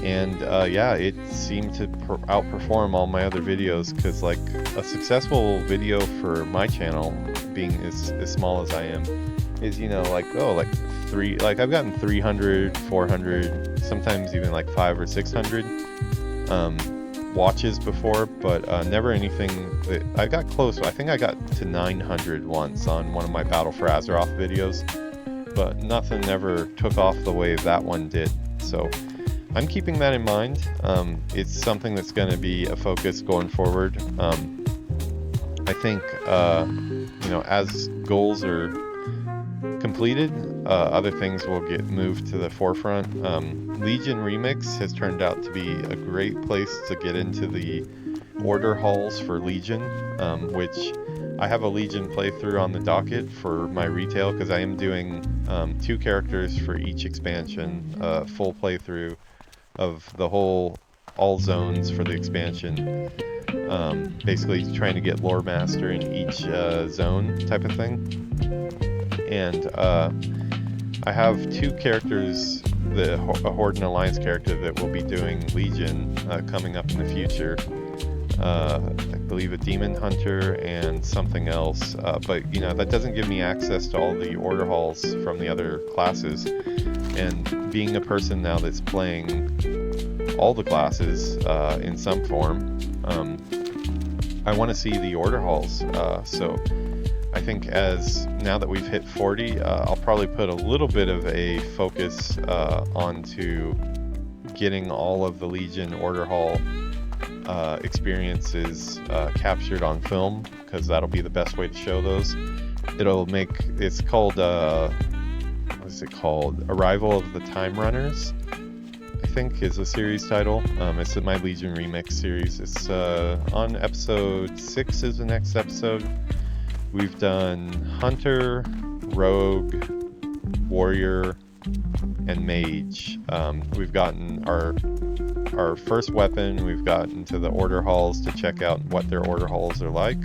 And yeah, it seemed to outperform all my other videos, because like a successful video for my channel, being as small as I am, is, you know, like, oh, like I've gotten 300, 400, sometimes even like 500 or 600 watches before, but never anything that I got close. I think I got to 900 once on one of my Battle for Azeroth videos, but nothing ever took off the way that one did. So I'm keeping that in mind. It's something that's going to be a focus going forward. I think, you know, as goals are completed, other things will get moved to the forefront. Legion Remix has turned out to be a great place to get into the order halls for Legion, which I have a Legion playthrough on the docket for my retail, because I am doing 2 characters for each expansion, full playthrough of the all zones for the expansion. Basically trying to get lore master in each zone type of thing. And I have 2 characters, a Horde and Alliance character that will be doing Legion coming up in the future. I believe a Demon Hunter and something else, but you know, that doesn't give me access to all the order halls from the other classes. And being a person now that's playing all the classes in some form, I want to see the order halls. So I think now that we've hit 40, I'll probably put a little bit of a focus onto getting all of the Legion order hall experiences captured on film, because that'll be the best way to show those. It's called what is it called? Arrival of the Time Runners, I think, is the series title. It's in my Legion Remix series. It's on episode 6 is the next episode. We've done Hunter, Rogue, Warrior, and Mage. We've gotten our first weapon. We've gotten to the order halls to check out what their order halls are like.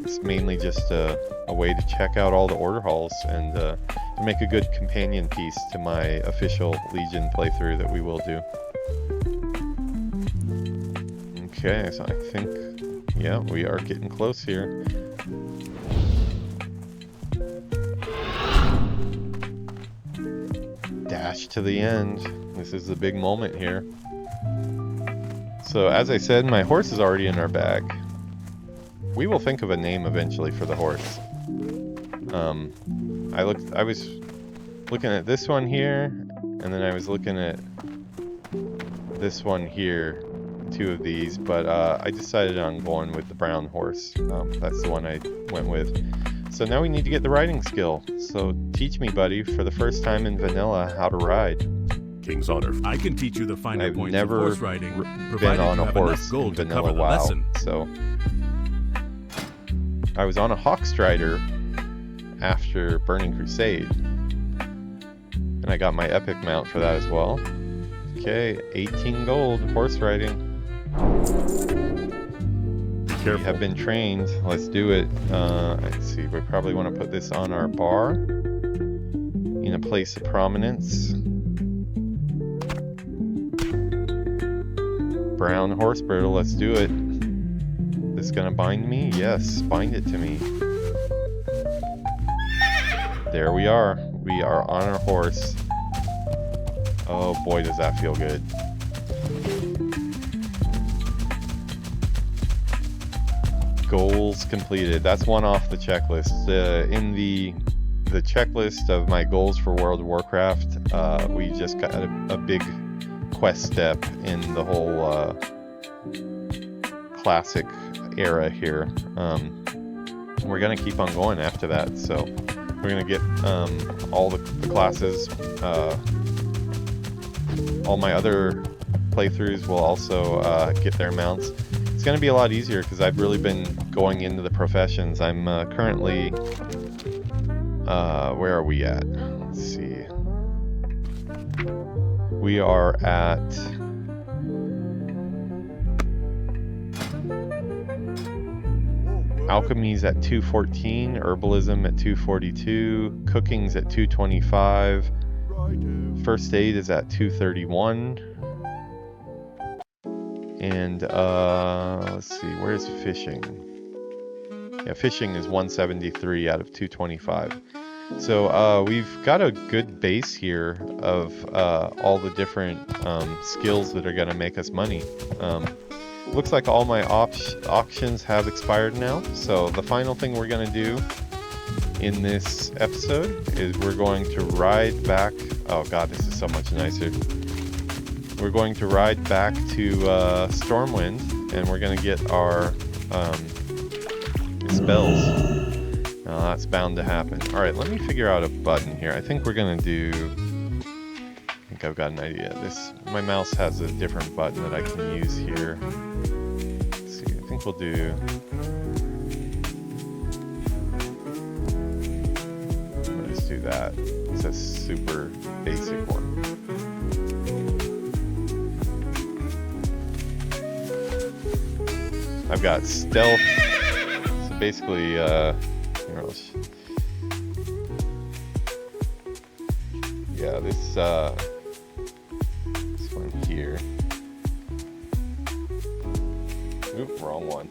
It's mainly just a way to check out all the order halls and to make a good companion piece to my official Legion playthrough that we will do. Okay, so I think, yeah, we are getting close here. Dash to the end. This is the big moment here. So as I said, my horse is already in our bag. We will think of a name eventually for the horse. I was looking at this one here, and then I was looking at this one here, 2 of these, but I decided on going with the brown horse. That's the one I went with. So now we need to get the riding skill. So teach me, buddy, for the first time in vanilla, how to ride. King's Honor. I can teach you the finer I've points never of horse riding, been on a horse gold in to cover vanilla the WoW. lesson. So I was on a Hawkstrider after Burning Crusade, and I got my epic mount for that as well. Okay, 18 gold, horse riding. We have been trained. Let's do it. Let's see, we probably want to put this on our bar in a place of prominence. Brown horse bridle, let's do it. This gonna bind me? Yes, bind it to me. There we are. We are on our horse. Oh boy, does that feel good. Goals completed. That's one off the checklist. In the checklist of my goals for World of Warcraft, we just got a big quest step in the whole classic era here. We're gonna keep on going after that, so we're gonna get all the classes all my other playthroughs will also get their mounts. It's going to be a lot easier because I've really been going into the professions. I'm currently, where are we at? Let's see. We are at Alchemy's at 214, Herbalism at 242, Cooking's at 225, First Aid is at 231, and let's see, where's Fishing? Yeah, Fishing is 173 out of 225. So we've got a good base here of all the different skills that are going to make us money. Looks like all my auctions have expired now, so the final thing we're going to do in this episode is we're going to ride back. Oh god, this is so much nicer. We're going to ride back to Stormwind, and we're going to get our spells. Now that's bound to happen. Alright, let me figure out a button here. I think we're going to do... I think I've got an idea. My mouse has a different button that I can use here. Let's see, I think we'll do... Let's do that. It's a super basic one. I've got stealth. So basically, yeah, this one here. Oop, wrong one.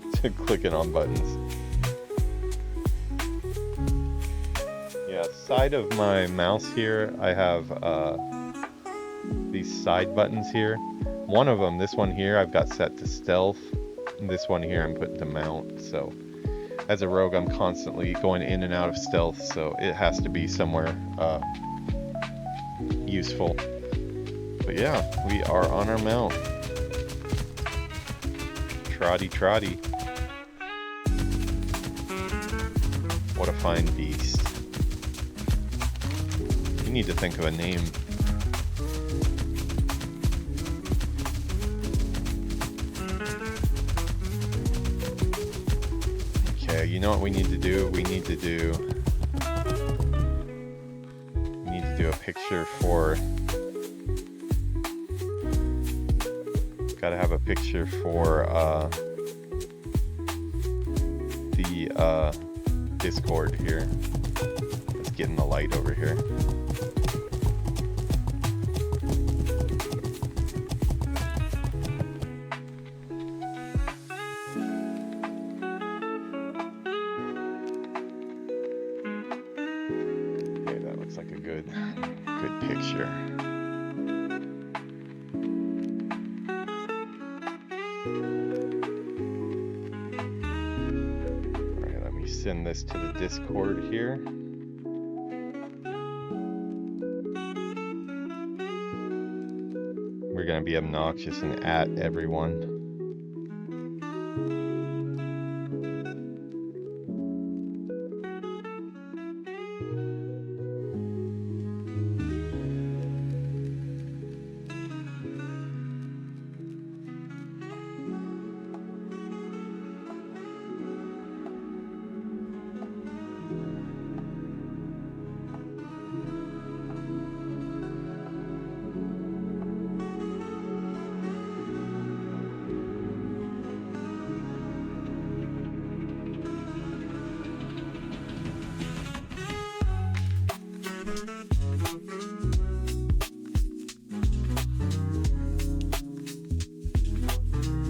Clicking on buttons. Yeah, side of my mouse here, I have these side buttons here. One of them, this one here, I've got set to stealth. This one here I'm putting to mount. So as a rogue, I'm constantly going in and out of stealth, so it has to be somewhere useful. But yeah, we are on our mount. Trotty. What a fine beast. You need to think of a name. Okay, you know what we need to do? We need to do a picture for... Gotta have a picture for the Discord here. Let's get in the light over here. Okay, that looks like a good picture. Send this to the Discord here. We're gonna be obnoxious and at everyone.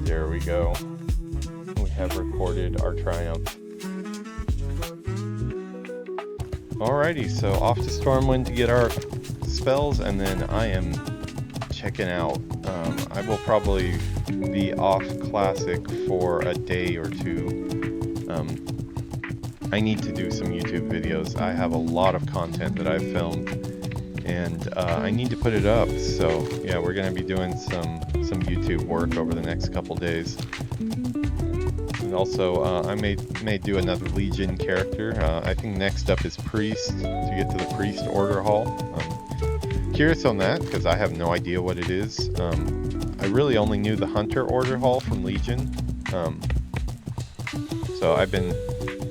There we go. We have recorded our triumph. Alrighty, so off to Stormwind to get our spells, and then I am checking out. I will probably be off Classic for a day or two. I need to do some YouTube videos. I have a lot of content that I've filmed, and I need to put it up. So yeah, we're going to be doing some YouTube work over the next couple days. And also, I may do another Legion character. I think next up is Priest, to get to the Priest Order Hall. curious on that because I have no idea what it is. I really only knew the Hunter order hall from Legion. So I've been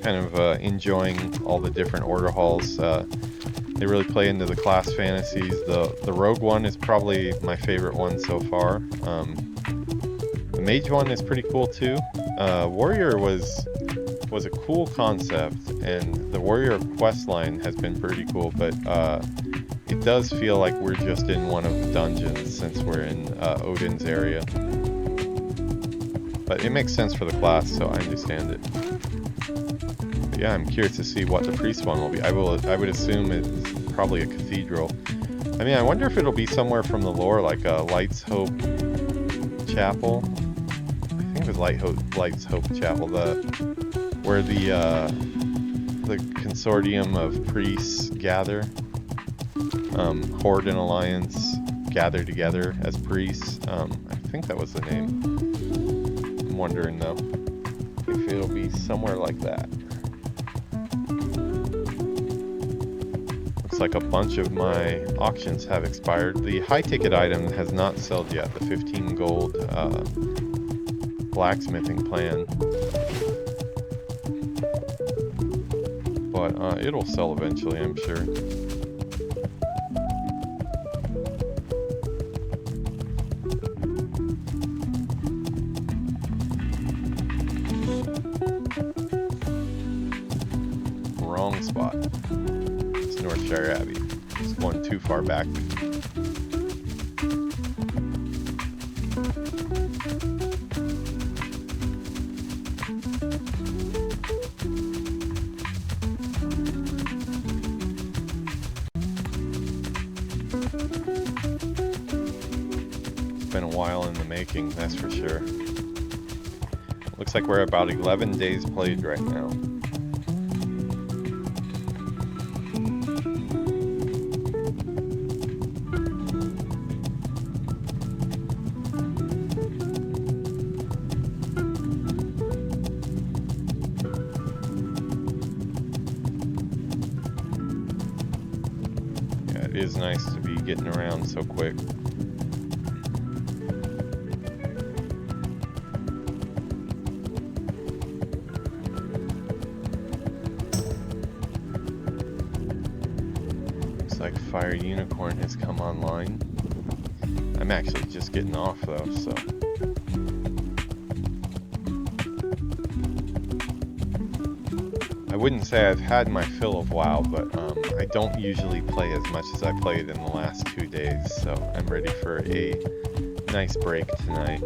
kind of enjoying all the different order halls. They really play into the class fantasies. The Rogue one is probably my favorite one so far. The Mage one is pretty cool too. Warrior was a cool concept, and the Warrior quest line has been pretty cool, but it does feel like we're just in one of the dungeons since we're in Odin's area. But it makes sense for the class, so I understand it. But yeah, I'm curious to see what the priest one will be. I would assume it's probably a cathedral. I mean, I wonder if it'll be somewhere from the lore, like a Light's Hope Chapel. I think it was Light's Hope Chapel, where the consortium of priests gather. Horde and Alliance gather together as priests. I think that was the name. I'm wondering though if it'll be somewhere like that. Looks like a bunch of my auctions have expired. The high ticket item has not sold yet, the 15 gold blacksmithing plan. But it'll sell eventually, I'm sure. Wrong spot. It's Northshire Abbey. It's going too far back. It's been a while in the making, that's for sure. Looks like we're about 11 days played right now. Yeah, it is nice to be getting around so quick. Like Fire Unicorn has come online. I'm actually just getting off though, so I wouldn't say I've had my fill of WoW, but I don't usually play as much as I played in the last 2 days, so I'm ready for a nice break tonight,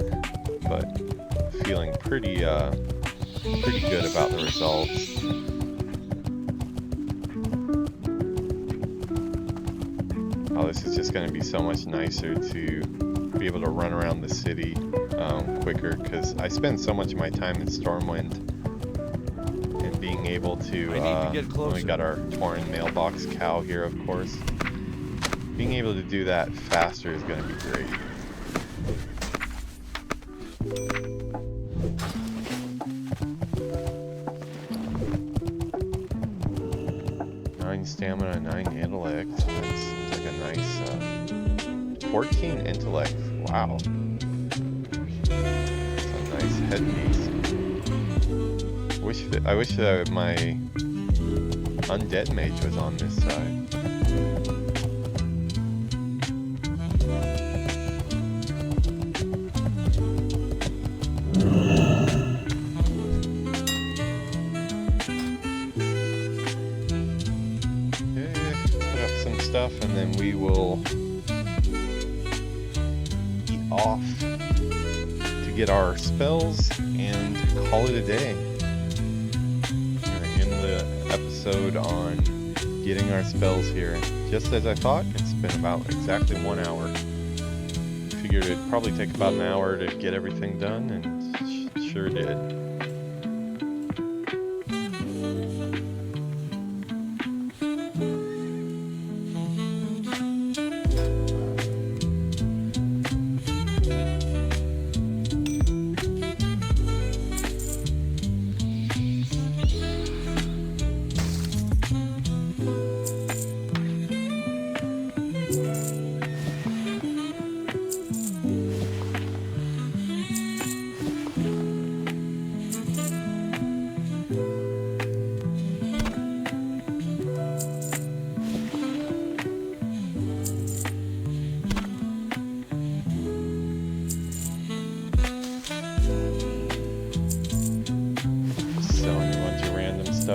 but feeling pretty good about the results. Oh, this is just going to be so much nicer to be able to run around the city quicker, because I spend so much of my time in Stormwind, and being able to, we got our Tauren mailbox cow here, of course. Being able to do that faster is going to be great. Stamina, 9 intellect. That's like a nice 14 intellect. Wow. That's a nice headpiece. I wish my undead mage was on this side. And then we will eat off to get our spells and call it a day. We're gonna end the episode on getting our spells here. Just as I thought, it's been about exactly 1 hour. Figured it'd probably take about an hour to get everything done, and sure did.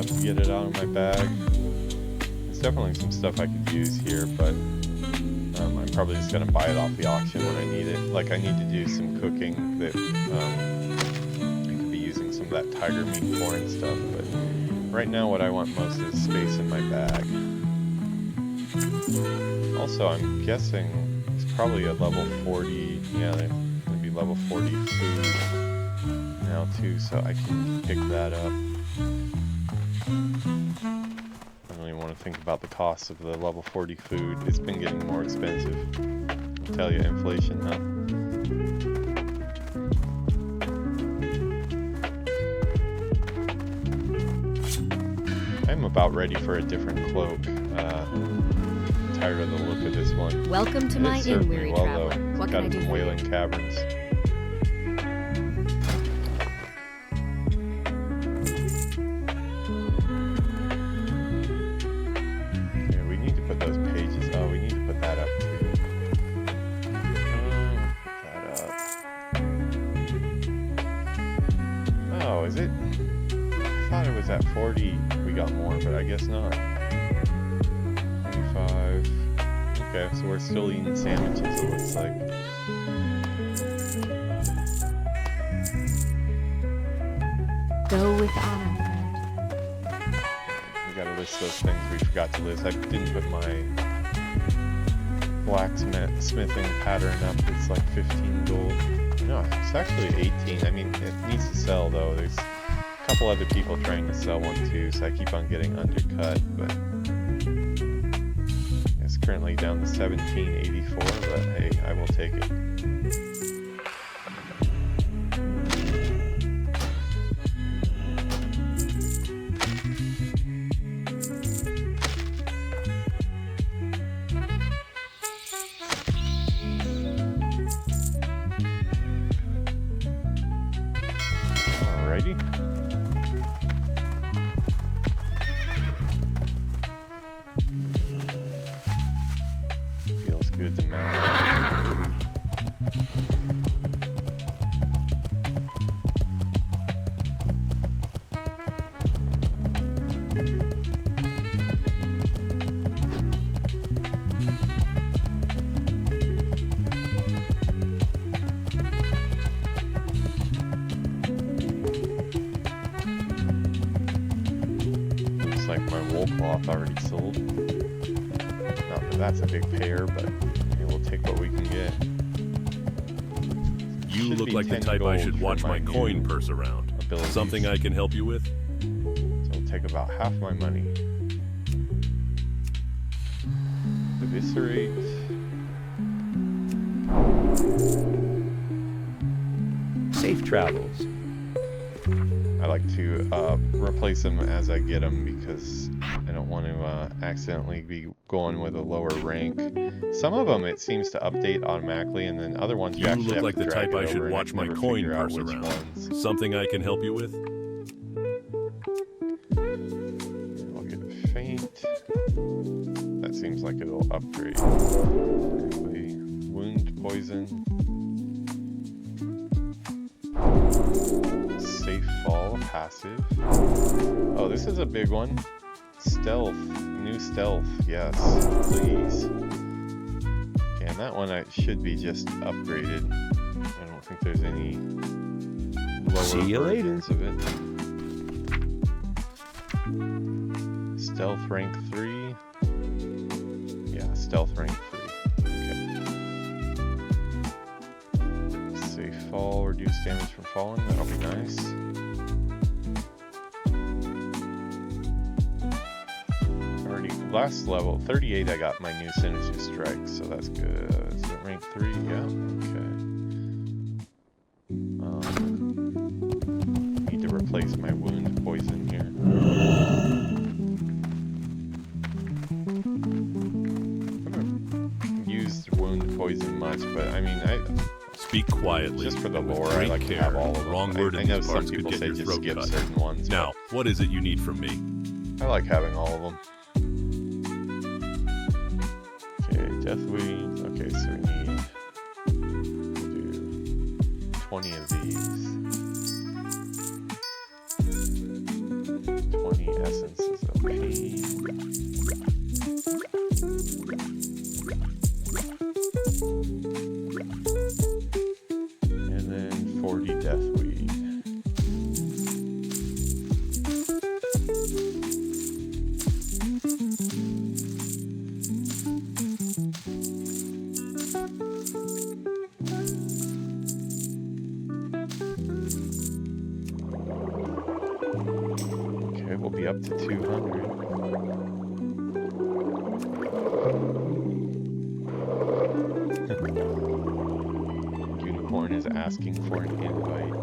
stuff to get it out of my bag. There's definitely some stuff I could use here, but I'm probably just going to buy it off the auction when I need it. Like, I need to do some cooking that I could be using some of that tiger meat for and stuff, but right now what I want most is space in my bag. Also, I'm guessing it's probably a level 40, yeah, there's going to be level 40 food now too, so I can pick that up. I don't even want to think about the cost of the level 40 food. It's been getting more expensive. I'll tell you, inflation, huh? I'm about ready for a different cloak. Tired of the look of this one. Welcome to my inn, weary traveler. What can I do for you? Wailing Caverns. Yeah, we need to put those pages. Oh, we need to put that up too. Put that up. Oh, is it? I thought it was at 40. We got more, but I guess not. 25. Okay, so we're still eating sandwiches, it looks like. Go with honor, friend. We gotta list those things we forgot to list. I didn't put my blacksmithing pattern up. It's like 15 gold. No, it's actually 18. I mean, it needs to sell though. There's a couple other people trying to sell one too, so I keep on getting undercut, but it's currently down to 1784, but hey, I will take it. Alrighty. Feels good to mount. Looks like my wool cloth already sold. Not that that's a big pair, but we'll take what we can get. You Should look be like the 10 type I gold should for watch my new coin purse around. abilities. Something I can help you with? So I'll take about half my money. Eviscerate. Safe travels. I like to replace them as I get them because I don't want to accidentally be going with a lower rank. Some of them it seems to update automatically, and then other ones you actually look have like to the drag type I it should over, and watch my never coin figure out purse which around. ones. Something I can help you with? We'll get faint. That seems like it'll upgrade. Anyway, wound poison. Safe fall, passive. Oh, this is a big one. Stealth, new stealth, yes, please. Okay, and that one should be just upgraded. I don't think there's any lower See you later. versions of it. Stealth rank 3. Yeah, stealth rank 3. Okay. Safe fall, reduce damage from falling. That'll be nice. Already, last level, 38, I got my new Sinister Strike, so that's good. So rank 3, yeah, okay. Need to replace my wound poison here. I haven't used wound poison much, but I mean, Speak quietly. just for the with lore, I great like to care. have all of them. Wrong word I in know these some parts could people get say your just throat skip cut. certain ones. Now, what is it you need from me? I like having all of them. Okay, Death Weed. Okay, so we need we'll do 20 of these. 20 S 40 deathweed. Okay, we'll be up to 200. Unicorn is asking for an invite.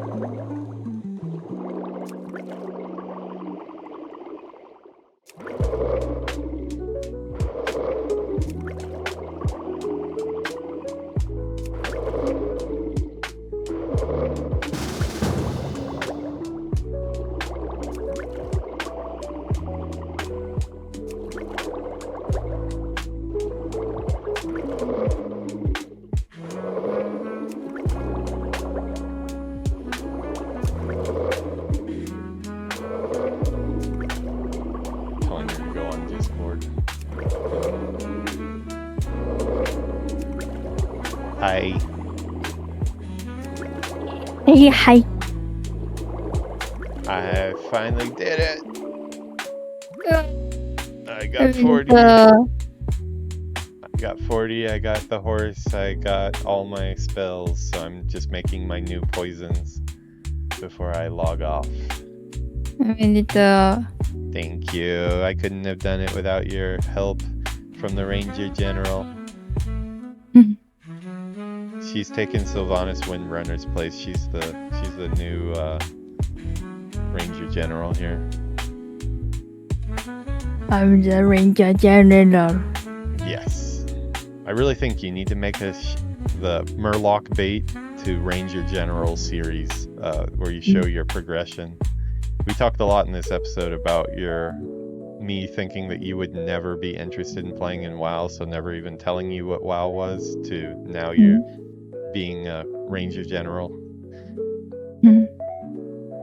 Hi. Hey, hi. I finally did it. I got 40. I got 40. I got the horse. I got all my spells. So I'm just making my new poisons before I log off. Thank you. I couldn't have done it without your help from the Ranger General. She's taken Sylvanas Windrunner's place. She's the new Ranger General here. I'm the Ranger General. Yes. I really think you need to make the Murloc bait to Ranger General series where you show your progression. We talked a lot in this episode about me thinking that you would never be interested in playing in WoW, so never even telling you what WoW was, to now you're being a Ranger General.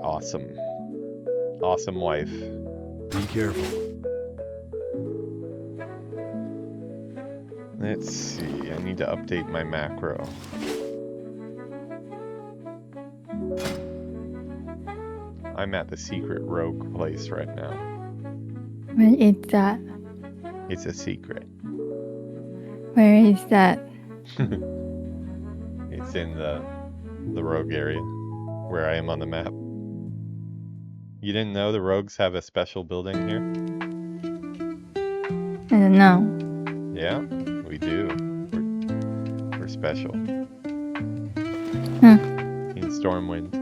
Awesome. Awesome wife. Be careful. Let's see, I need to update my macro. I'm at the secret rogue place right now. Where is that? It's a secret. Where is that? It's in the rogue area, where I am on the map. You didn't know the rogues have a special building here? I don't know. Yeah, we do. We're special. In Stormwind.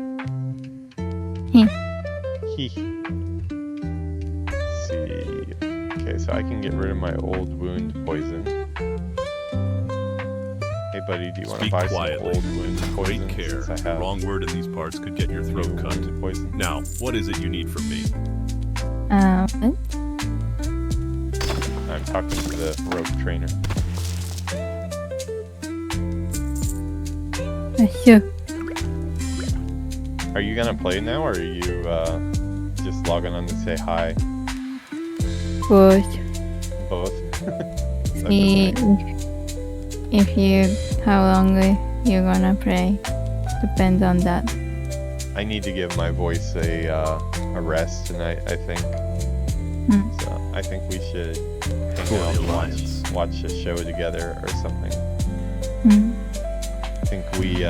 Let's see. Okay, so I can get rid of my old wound poison. Hey buddy, do you want to buy quietly. some old wound poison? Great care. The wrong word in these parts could get your throat cut. Poison. Now, what is it you need from me? What? I'm talking to the rogue trainer. Sure. Are you gonna play now, or are you just logging on to say hi? Both. Both. See how long you're gonna play. Depends on that. I need to give my voice a rest tonight, I think. So I think we should hang out and watch a show together or something. I think we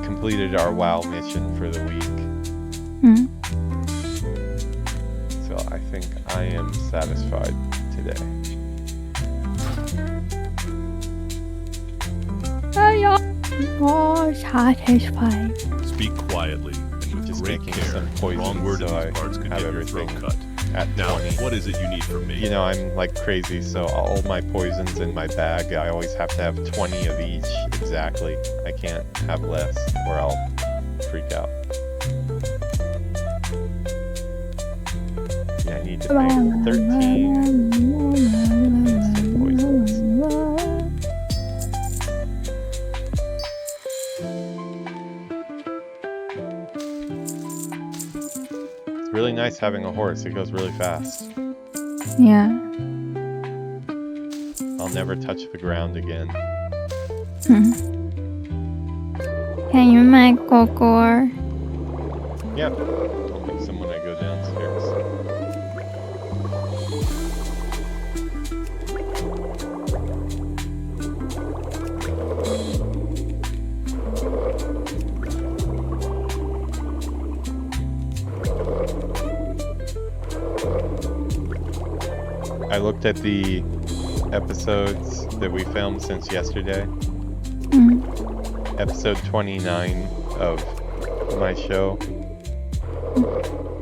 completed our WoW mission for the week. So I think I am satisfied today. Oh, satisfied. Speak quietly and with Just great making care. some poison Wrong word so in I these parts could have get your throat everything cut. at Now, 20. what is it you need from me? You know, I'm like crazy, so all my poisons in my bag, I always have to have 20 of each exactly. I can't have less or I'll freak out. Yeah, I need to make 13 instant poisons. It's really nice having a horse, it goes really fast. Yeah. I'll never touch the ground again. Can you make cocoa? Yeah. I'll make some when I go downstairs. I looked at the episodes that we filmed since yesterday. Episode 29 of my show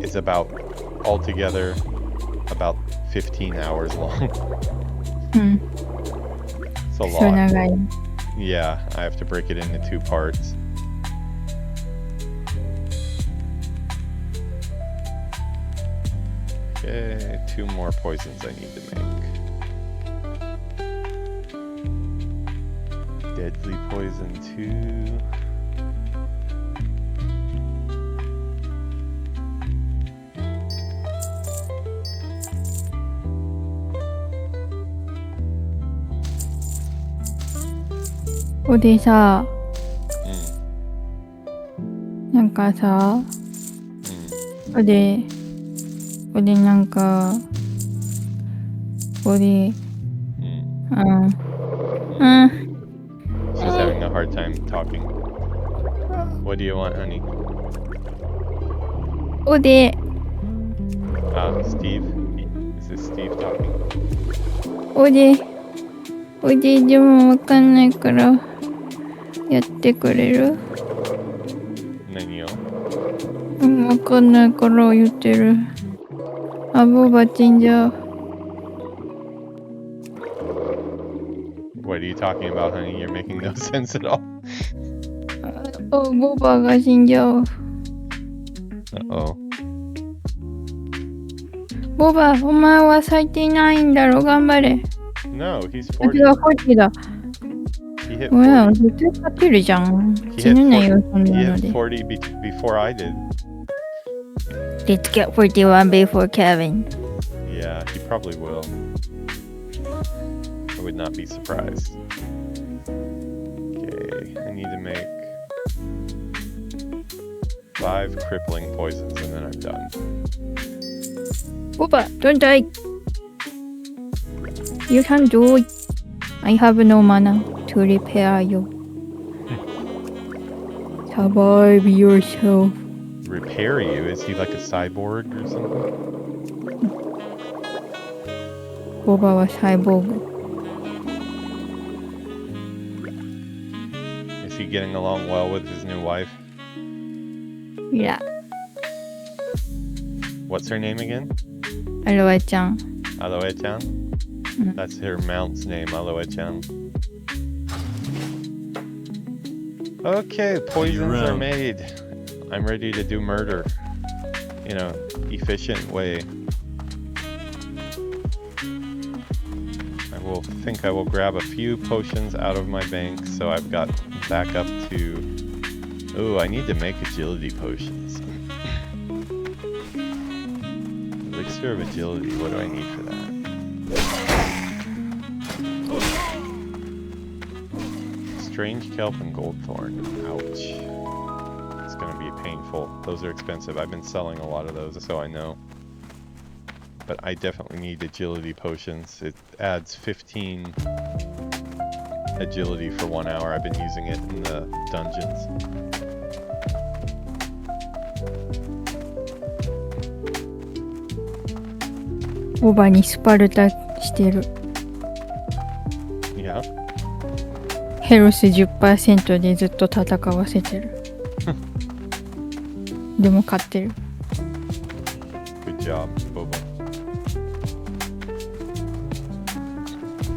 is about, altogether, about 15 hours long. It's a lot. Yeah, I have to break it into 2 parts. Okay, 2 more poisons I need to make. Deadly poison 2. 어디 사?なんかさ、어디なんか어디 She's having a hard time talking. What do you want, honey? 어디 Steve? Is this Steve talking? 어디でもわかんないからやってくれる？何を？わかんないから言ってる。あ、ボバ死んじゃう。What are you talking about, honey? You're making no sense at all. ボバが死んじゃう。Uh-oh. ボバ、お前は咲いていないんだろ、頑張れ。No, he's あ、違 40. う、40だ。He hit おや、 40. 絶対勝てるじゃん。 He 死ぬなよ、 hit そん 40, な he の hit で。40 before I did. Let's get 41 before Kevin. Yeah, he probably will. I would not be surprised. Okay, I need to make 5 crippling poisons and then I'm done. Boba, don't die. You can do it. I have no mana to repair you. Survive yourself. Repair you? Is he like a cyborg or something? ボバはサイボーグ。Is he getting along well with his new wife? Yeah. What's her name again? アロエちゃん。Aloe-chan? That's her mount's name, Aloe-chan. Okay, poisons are made. I'm ready to do murder in a efficient way. I will grab a few potions out of my bank so I've got back up to... Ooh, I need to make agility potions. Elixir of agility, what do I need for that? Strange kelp and goldthorn. Ouch. It's gonna be painful. Those are expensive. I've been selling a lot of those, so I know. But I definitely need agility potions. It adds 15 agility for 1 hour. I've been using it in the dungeons. Boba にスパルタしてる。Yeah. ヘルス 10% でずっと戦わせてる。でも勝ってる。Good job, Boba.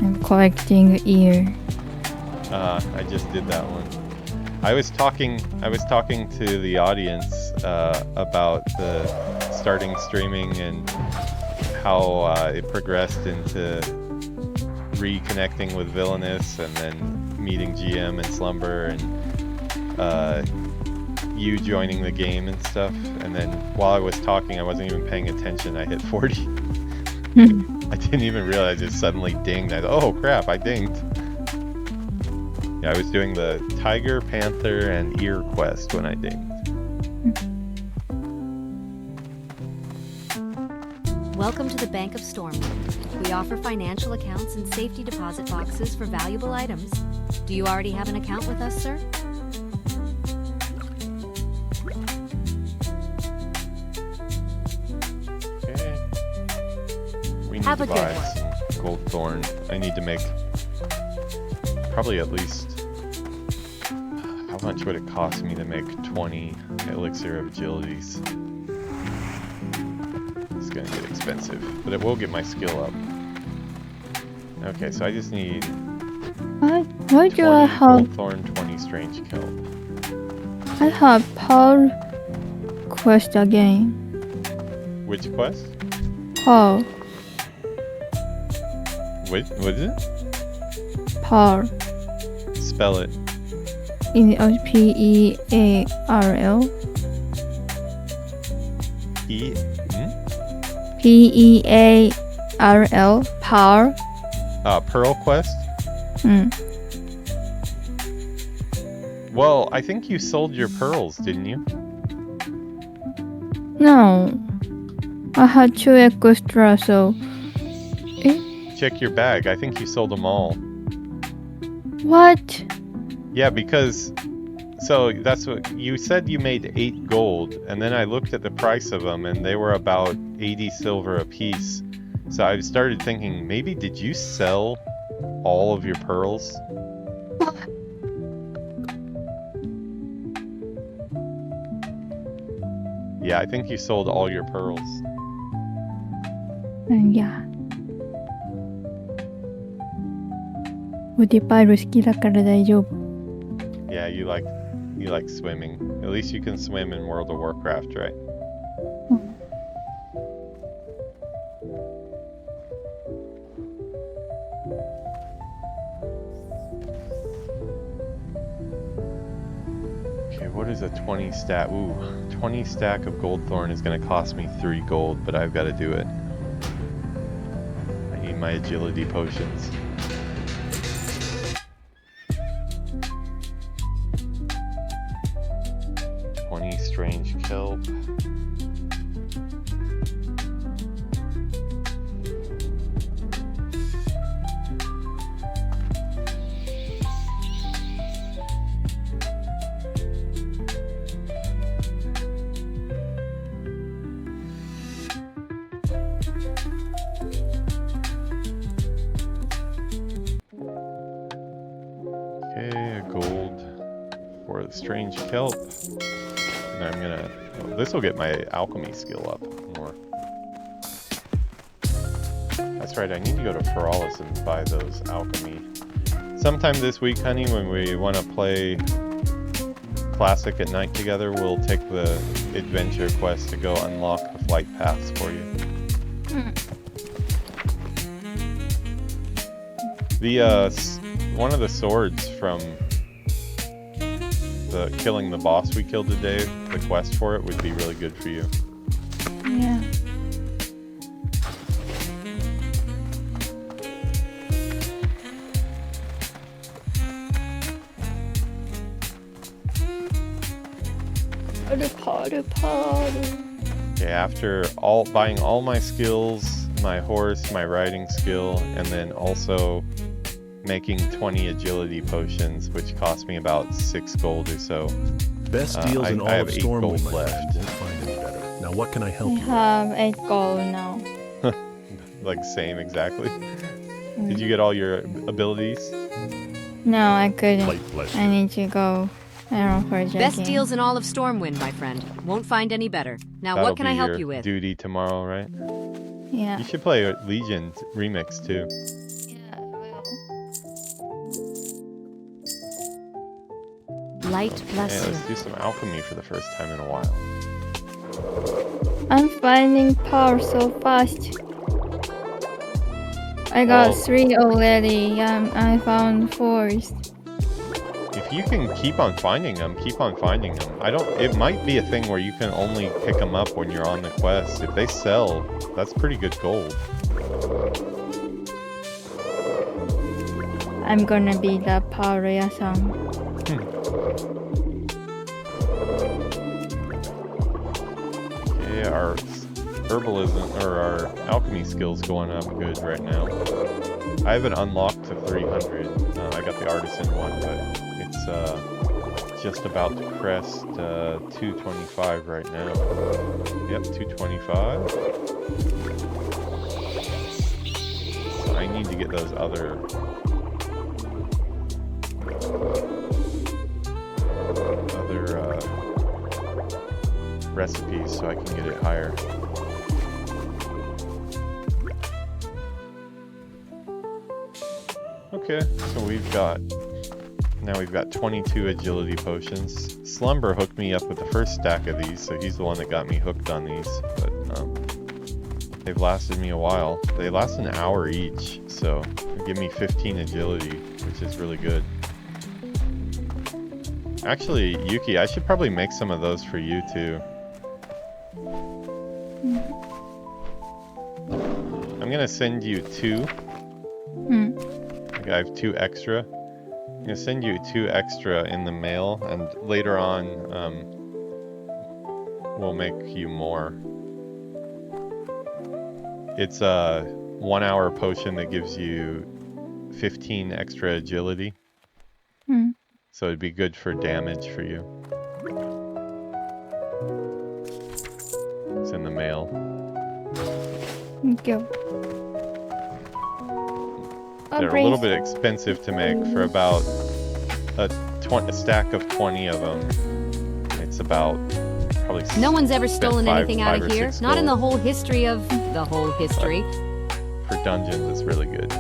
I'm collecting ear. I just did that one. I was talking to the audience about the starting streaming and how it progressed into reconnecting with Villainous and then meeting GM and Slumber and you joining the game and stuff. And then while I was talking, I wasn't even paying attention. I hit 40. I didn't even realize it suddenly dinged. I thought, oh crap, I dinged. Yeah, I was doing the tiger, panther, and ear quest when I dinged. Welcome to the Bank of Stormwind. We offer financial accounts and safety deposit boxes for valuable items. Do you already have an account with us, sir? Okay. We need Have to a good buy one. some gold thorn. I need to make probably at least... How much would it cost me to make 20 elixir of agilities? It's gonna get expensive, but it will get my skill up. Okay, so I just need Why do I 20 have... gold thorn, 20 strange kelp. I have Pearl quest again. Which quest? Pearl. What is it? Pearl. Spell it. P-E-A-R-L. E. P-E-A-R-L. Pearl. Pearl quest? Well, I think you sold your pearls, didn't you? No. I had 2 extra, so... Check your bag. I think you sold them all. What? Yeah, because... So, that's what... You said you made 8 gold, and then I looked at the price of them, and they were about 80 silver a piece. So I started thinking, maybe did you sell all of your pearls? Yeah, I think you sold all your pearls. Yeah. ウディパイル好きだから大丈夫。 Yeah, you like swimming. At least you can swim in World of Warcraft, right? Okay, what is a 20 stack? Ooh, 20 stack of gold thorn is going to cost me 3 gold, but I've got to do it. I need my agility potions. Strange kelp. Okay, a gold for the strange kelp. And I'm gonna... Oh, this will get my alchemy skill up more. That's right, I need to go to Paralis and buy those alchemy. Sometime this week, honey, when we want to play Classic at night together, we'll take the adventure quest to go unlock the flight paths for you. The, one of the swords from... killing the boss we killed today, the quest for it would be really good for you. Yeah. Okay, after buying all my skills, my horse, my riding skill, and then also making 20 agility potions, which cost me about 6 gold or so. Best deals in all I of have 8 Stormwind gold left. Won't find any better. Now, what can I help I you with? have 8 gold now. Like, same exactly. Did you get all your abilities? No, I couldn't. Light pleasure. I need to go. I don't know for Best deals in all of Stormwind, my friend. Won't find any better. Now, That'll what can I be help your you with? duty tomorrow, right? Yeah. You should play Legion Remix too. Yeah, I will. Light bless Yeah, you. let's do some alchemy for the first time in a while. I'm finding power so fast. I got 3 already. I found 4th. If you can keep on finding them, keep on finding them. It might be a thing where you can only pick them up when you're on the quest. If they sell, that's pretty good gold. I'm gonna be the Paoria-san. Okay, our herbalism or our alchemy skills going up good right now. I haven't unlocked to 300. I got the artisan one, but it's just about to crest 225 right now. Yep, 225. So I need to get those other recipes so I can get it higher. Okay, so we've got 22 agility potions. Slumber hooked me up with the first stack of these, so he's the one that got me hooked on these, but they've lasted me a while. They last an hour each, so they give me 15 agility, which is really good. Actually, Yuki, I should probably make some of those for you too. I'm gonna send you 2. I have 2 extra. I'm gonna send you 2 extra in the mail, and later on, we'll make you more. It's a 1 hour potion that gives you 15 extra agility. So it'd be good for damage for you. It's in the mail. Thank you. They're a little bit expensive to make for about a stack of 20 of them. It's about probably. No one's ever stolen anything out of here. Not in the whole history of the whole history. For dungeons, it's really good.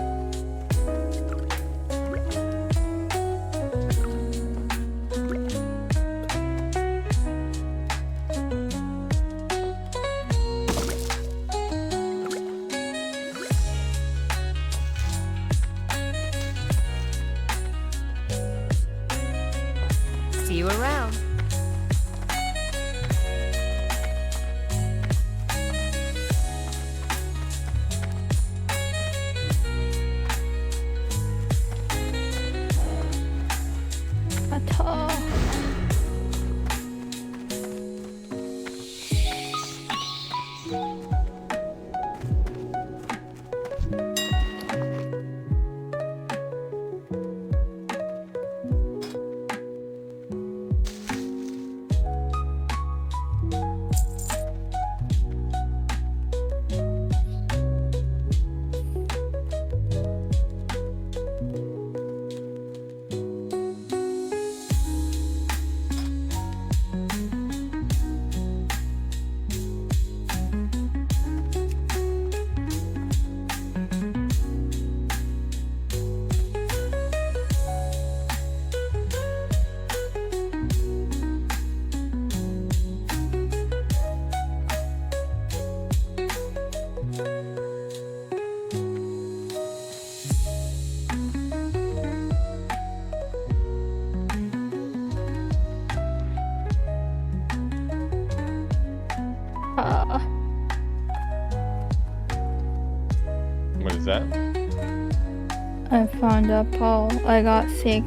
See you around. What is that? I found a Paul. I got 6.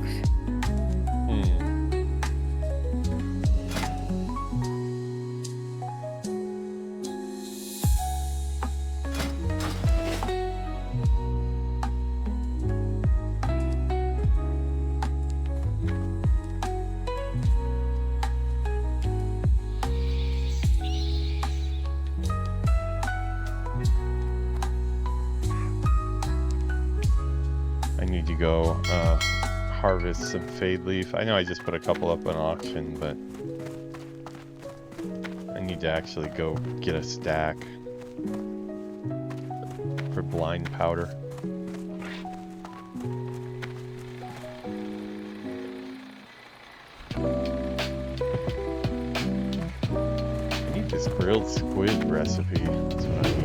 I need to go harvest some fade leaf. I know I just put a couple up on auction, but I need to actually go get a stack for blind powder. I need this grilled squid recipe. That's what I need.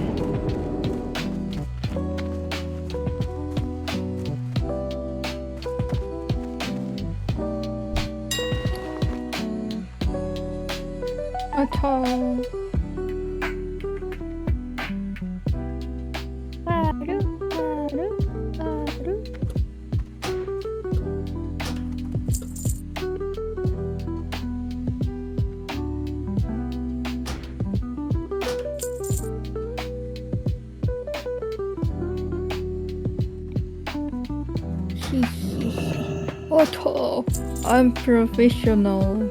What? I'm professional.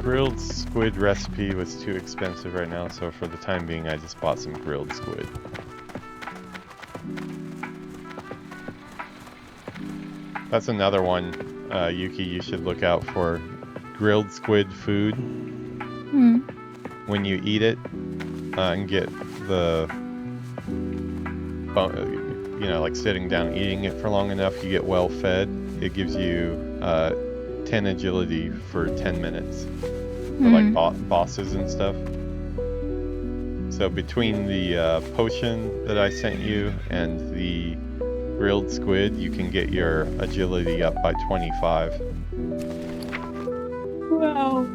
Grilled squid recipe was too expensive right now, so for the time being I just bought some grilled squid. That's another one, Yuki, you should look out for. Grilled squid food. When you eat it and get the, you know, like sitting down eating it for long enough, you get well fed. It gives you 10 agility for 10 minutes. For like bosses and stuff. So between the potion that I sent you and the grilled squid, you can get your agility up by 25. Wow.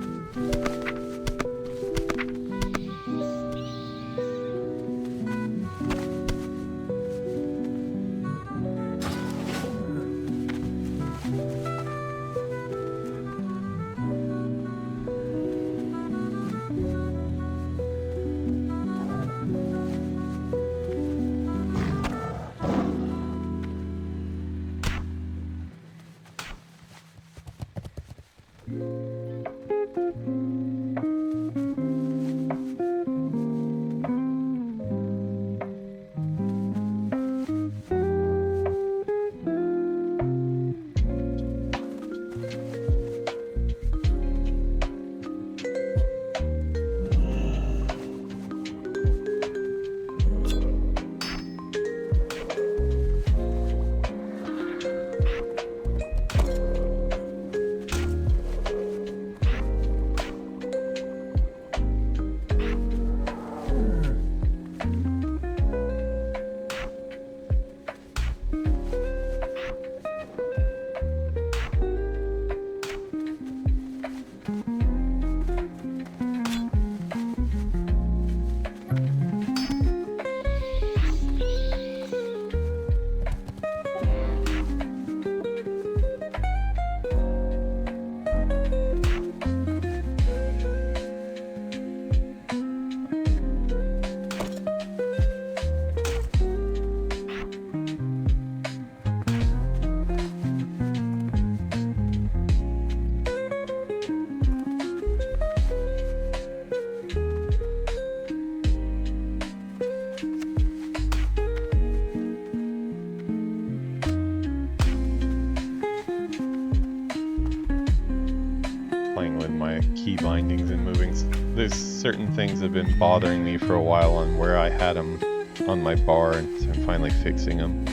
key bindings and moving. There's certain things that have been bothering me for a while on where I had them on my bar, and so I'm finally fixing them.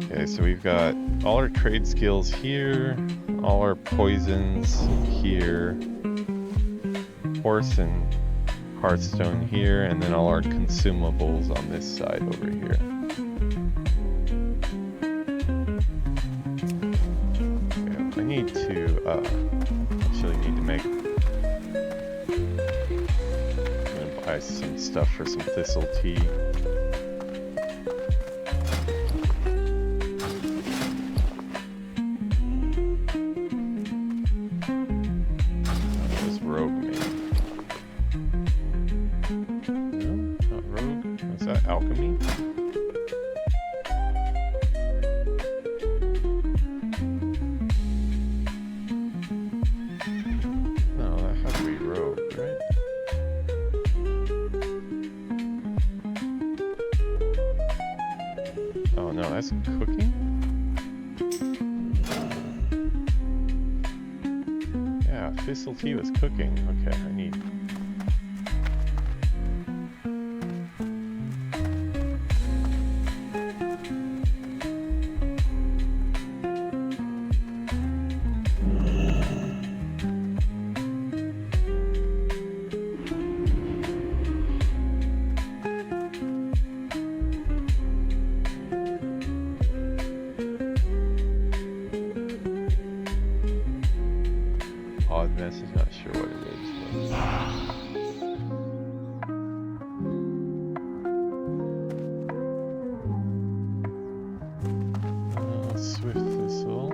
Okay, so we've got all our trade skills here, all our poisons here, horse and hearthstone here, and then all our consumables on this side over here. Okay, I need to actually need to make, I'm gonna buy some stuff for some thistle tea. Tea was cooking. Okay, I need. odd message. Not sure what it is. Swift thistle.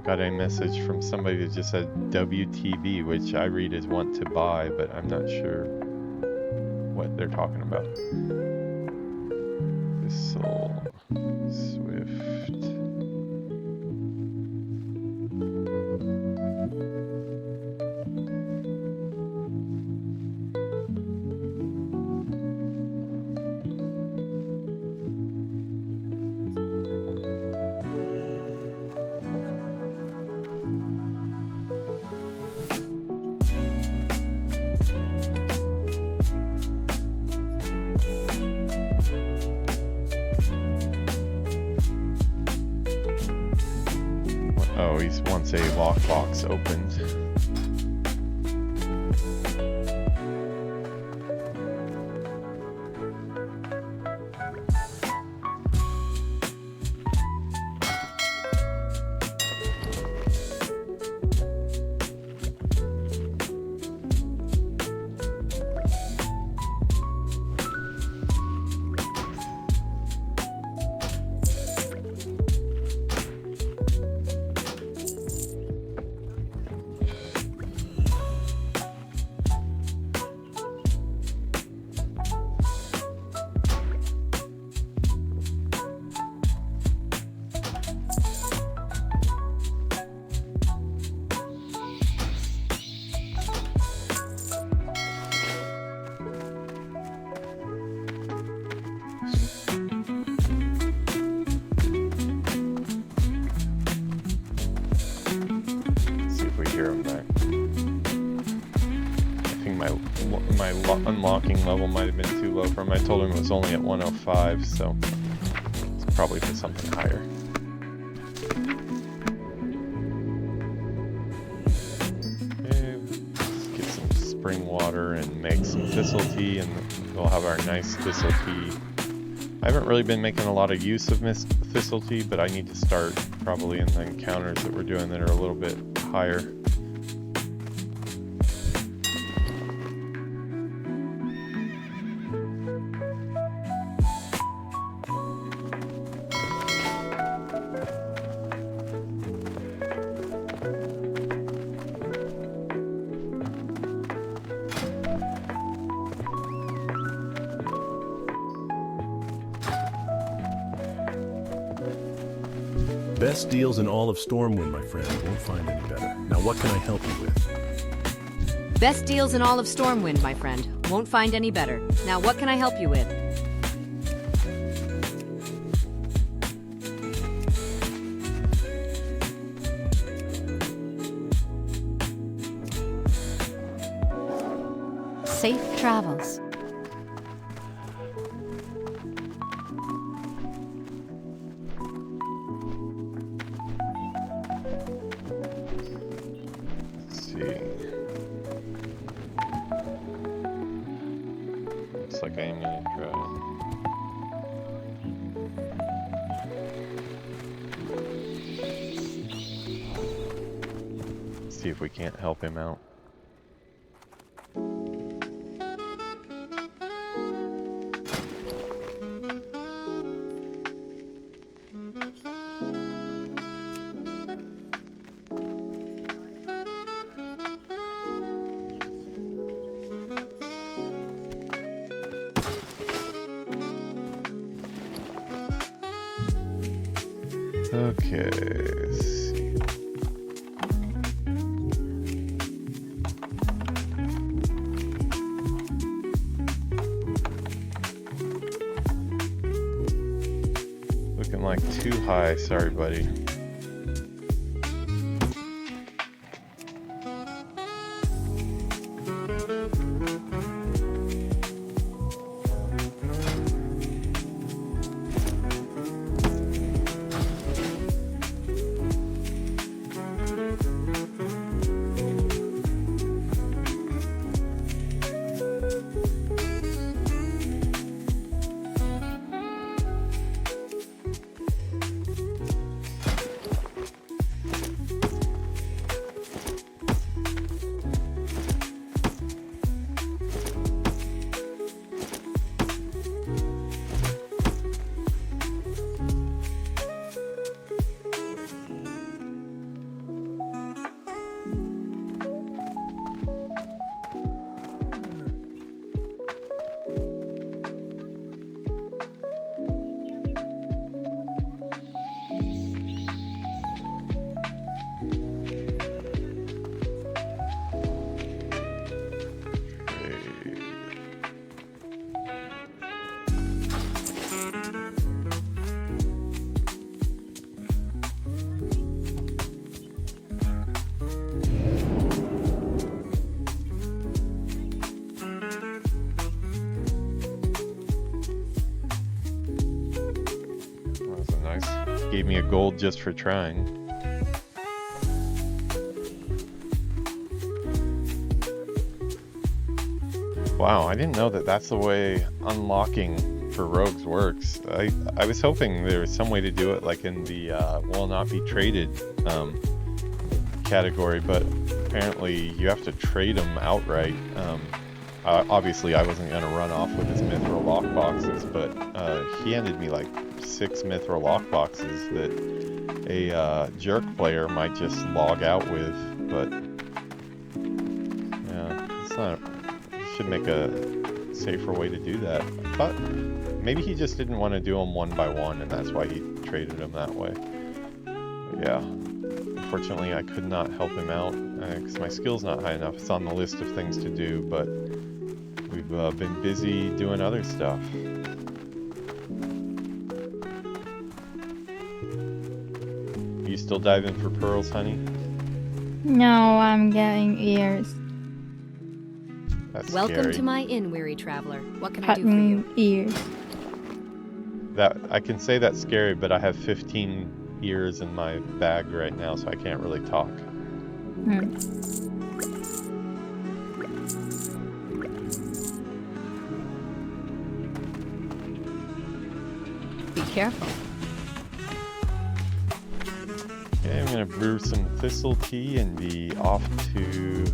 Got a message from somebody that just said WTB, which I read as want to buy, but I'm not sure what they're talking about. Thistle, Swift. Oh, he wants a lockbox opened. Unlocking level might have been too low for him. I told him it was only at 105, so it's probably for something higher. Okay, let's get some spring water and make some thistle tea, and we'll have our nice thistle tea. I haven't really been making a lot of use of thistle tea, but I need to start probably in the encounters that we're doing that are a little bit higher. Best deals in all of Stormwind, my friend. Won't find any better. Now, what can I help you with? Best deals in all of Stormwind, my friend. Won't find any better. Now, what can I help you with? Safe travels. See if we can't help him out. Okay, let's see. Looking like too high, sorry buddy. gave me a gold just for trying. Wow, I didn't know that that's the way unlocking for rogues works. I was hoping there was some way to do it like in the will not be traded category, but apparently you have to trade them outright. Obviously I wasn't going to run off with his mithril lockboxes, but he handed me like 6 mithril lockboxes that a jerk player might just log out with, but yeah, it's not... should make a safer way to do that. I thought maybe he just didn't want to do them one by one, and that's why he traded them that way. But yeah, unfortunately I could not help him out because my skill's not high enough. It's on the list of things to do, but we've been busy doing other stuff. You still diving for pearls, honey? No, I'm getting ears. That's Welcome scary. to my inn, weary traveler. What can I do for you? Cutting ears. That I can say that's scary, but I have 15 ears in my bag right now, so I can't really talk. Be careful. Okay, I'm gonna brew some thistle tea and be off to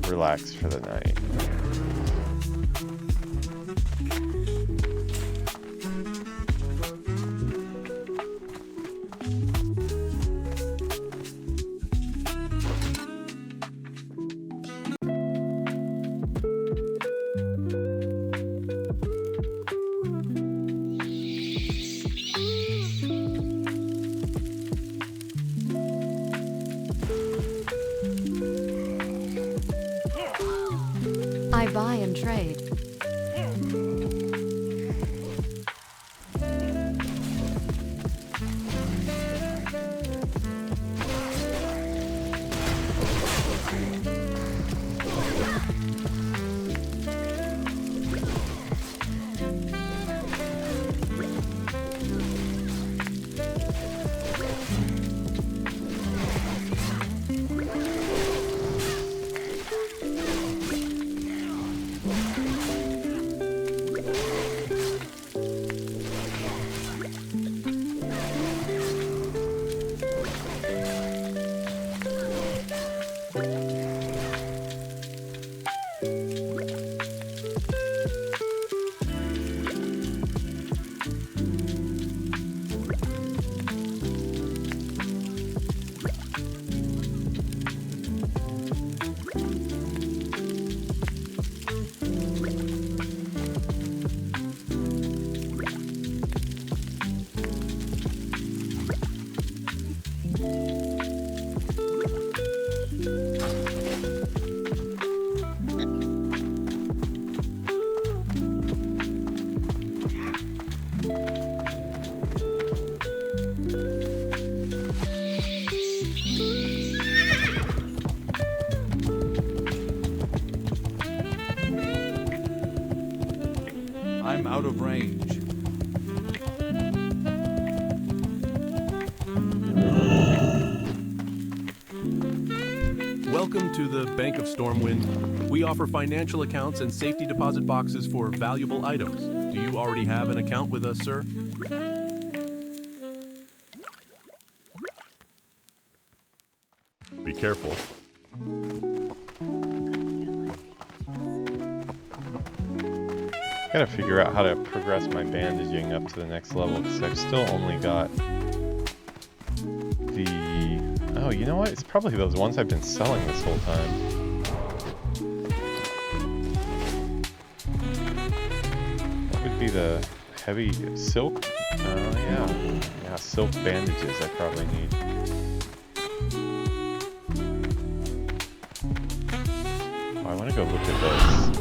relax for the night. I buy and trade. I'm out of range. Welcome to the Bank of Stormwind. We offer financial accounts and safety deposit boxes for valuable items. Do you already have an account with us, sir? Be careful. Gotta figure out how to progress my bandaging up to the next level, because I've still only got the... Oh, you know what? It's probably those ones I've been selling this whole time. That would be the heavy silk? Yeah. Yeah, silk bandages I probably need. Oh, I want to go look at those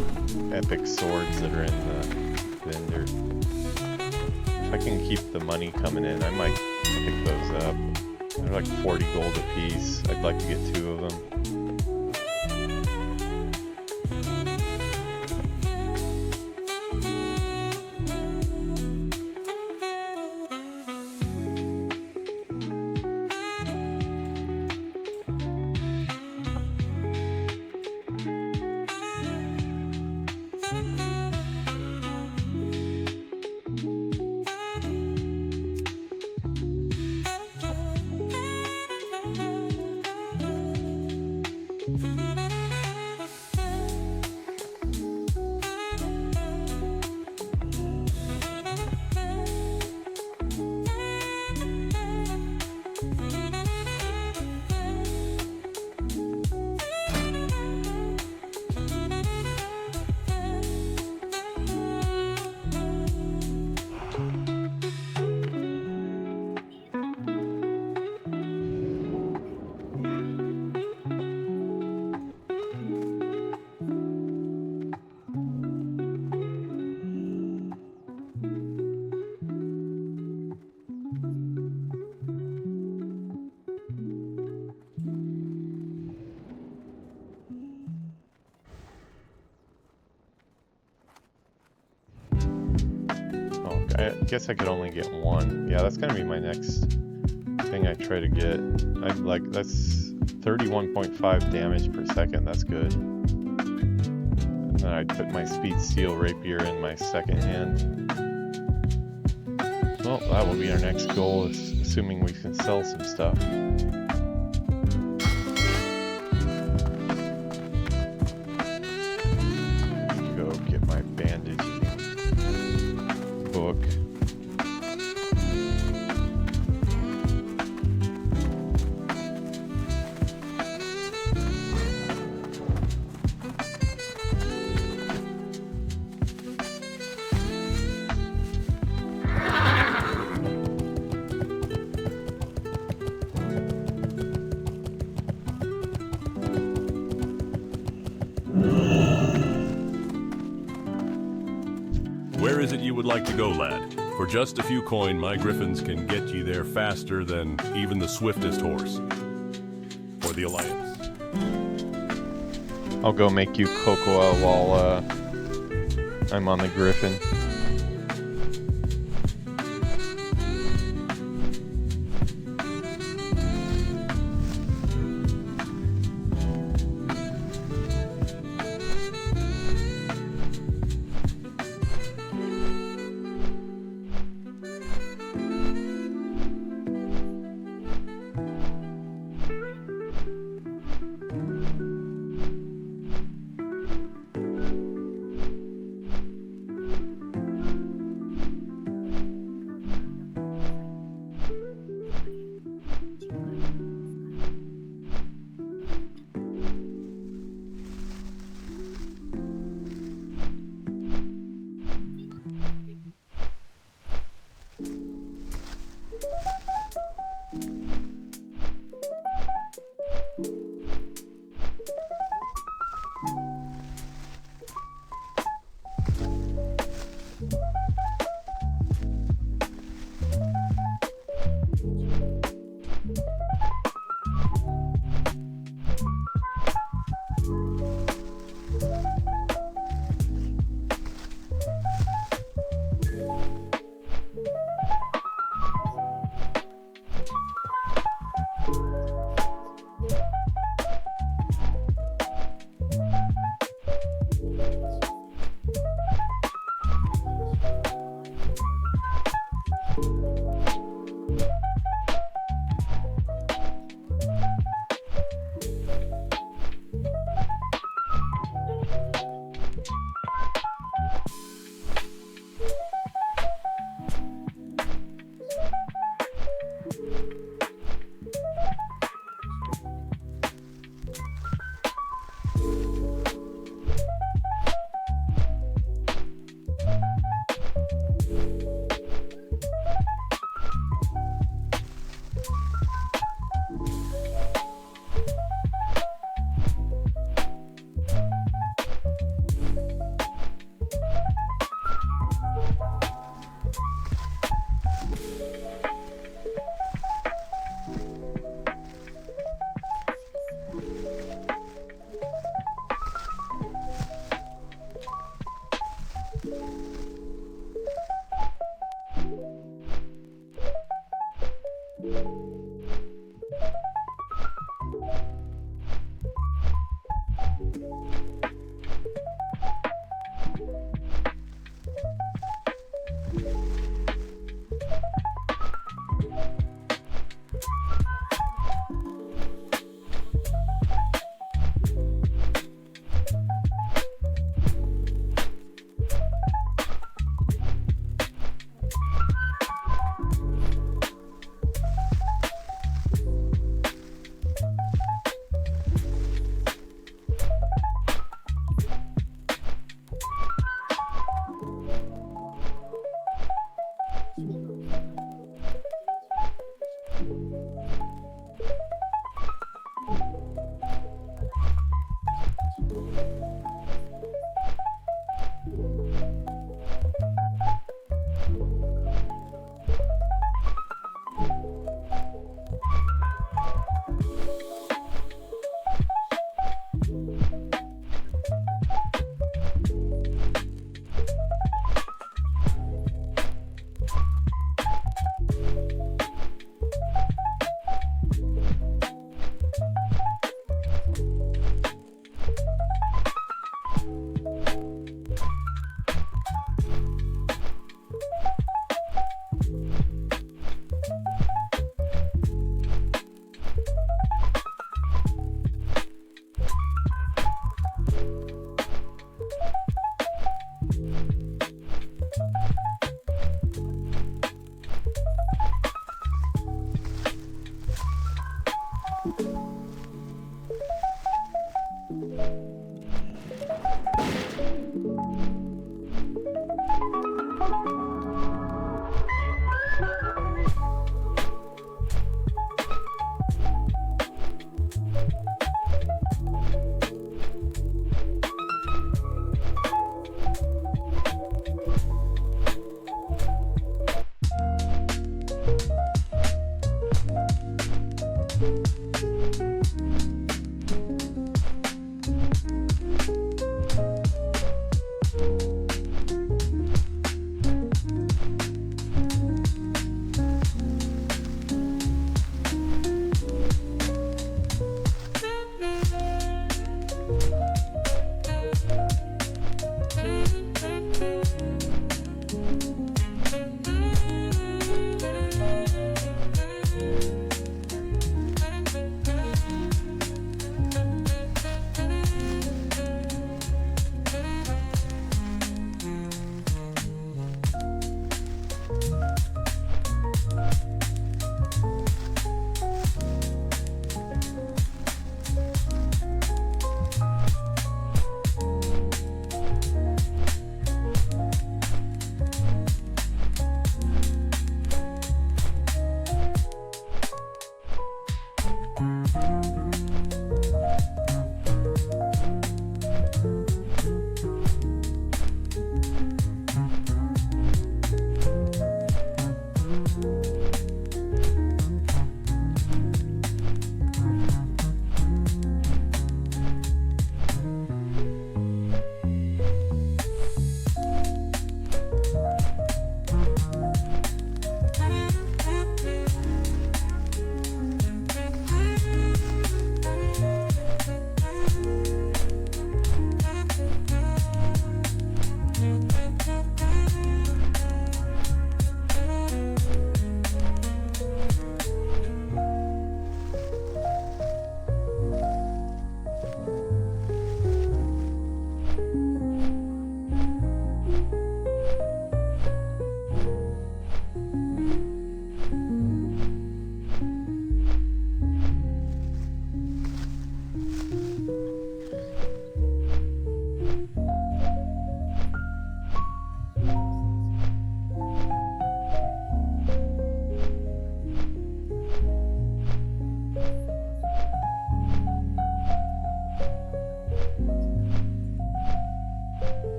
epic swords that are in the vendor. If I can keep the money coming in, I might pick those up. They're like 40 gold a piece. I'd like to get 2 of them. I guess I could only get one. Yeah, that's gonna be my next thing I try to get. That's 31.5 damage per second. That's good. And then I'd put my speed steel rapier in my second hand. Well, that will be our next goal, assuming we can sell some stuff. Go get my bandaging book. Where is it you would like to go, lad? For just a few coin, my griffins can get you there faster than even the swiftest horse. For the Alliance. I'll go make you cocoa while I'm on the griffin.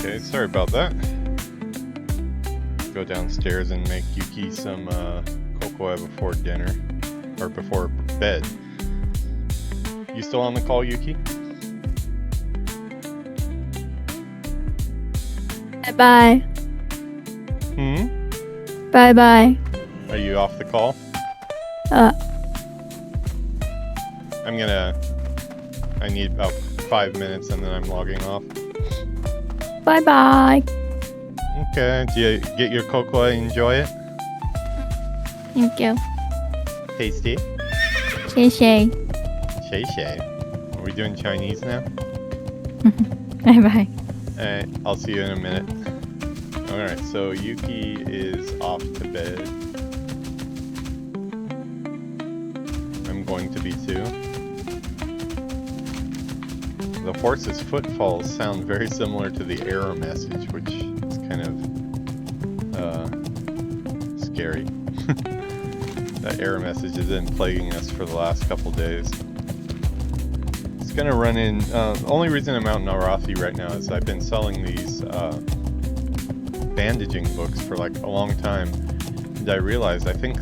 Okay, sorry about that. Go downstairs and make Yuki some cocoa before dinner. Or before bed. You still on the call, Yuki? Bye. Bye bye. Are you off the call? I need about 5 minutes and then I'm logging off. Bye bye. Okay, do you get your cocoa and enjoy it? Thank you. Tasty? 谢谢. Shay Shay. Are we doing Chinese now? Bye bye. Alright, I'll see you in a minute. Alright, so Yuki is off to bed. I'm going to be too. The horse's footfalls sound very similar to the error message, which is kind of scary. That error message has been plaguing us for the last couple days. It's gonna run in. The only reason I'm out in Arathi right now is I've been selling these bandaging books for like a long time, and I realized I think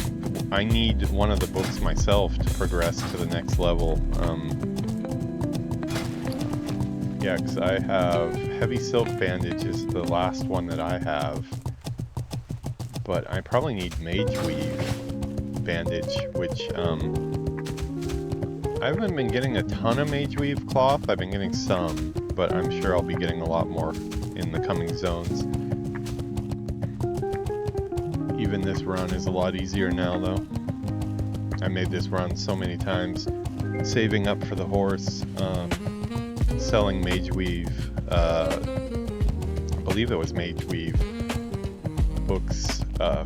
I need one of the books myself to progress to the next level. Yeah, because I have Heavy Silk Bandage is the last one that I have, but I probably need Mage Weave Bandage, which I haven't been getting a ton of Mage Weave cloth. I've been getting some, but I'm sure I'll be getting a lot more in the coming zones. Even this run is a lot easier now, though. I made this run so many times, saving up for the horse, selling Mage Weave, I believe it was Mage Weave books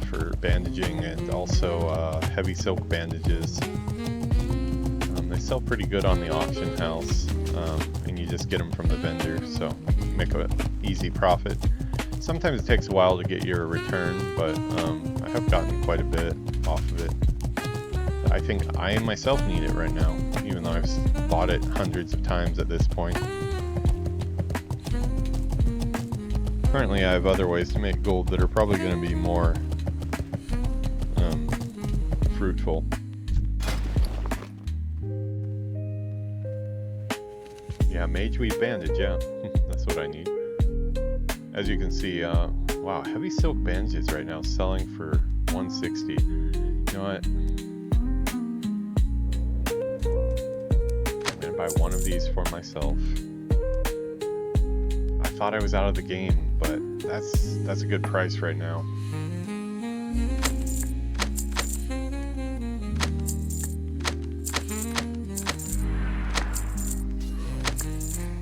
for bandaging, and also Heavy Silk Bandages. They sell pretty good on the auction house, and you just get them from the vendor, so you make an easy profit. Sometimes it takes a while to get your return, but I have gotten quite a bit off of it. I think I myself need it right now, even though I've bought it hundreds of times at this point. Currently I have other ways to make gold that are probably going to be more fruitful. Yeah, Mage Weave Bandage, yeah. That's what I need. As you can see, wow, Heavy Silk Bandages right now selling for 160. You know what? I'm gonna buy one of these for myself. I thought I was out of the game, but that's a good price right now.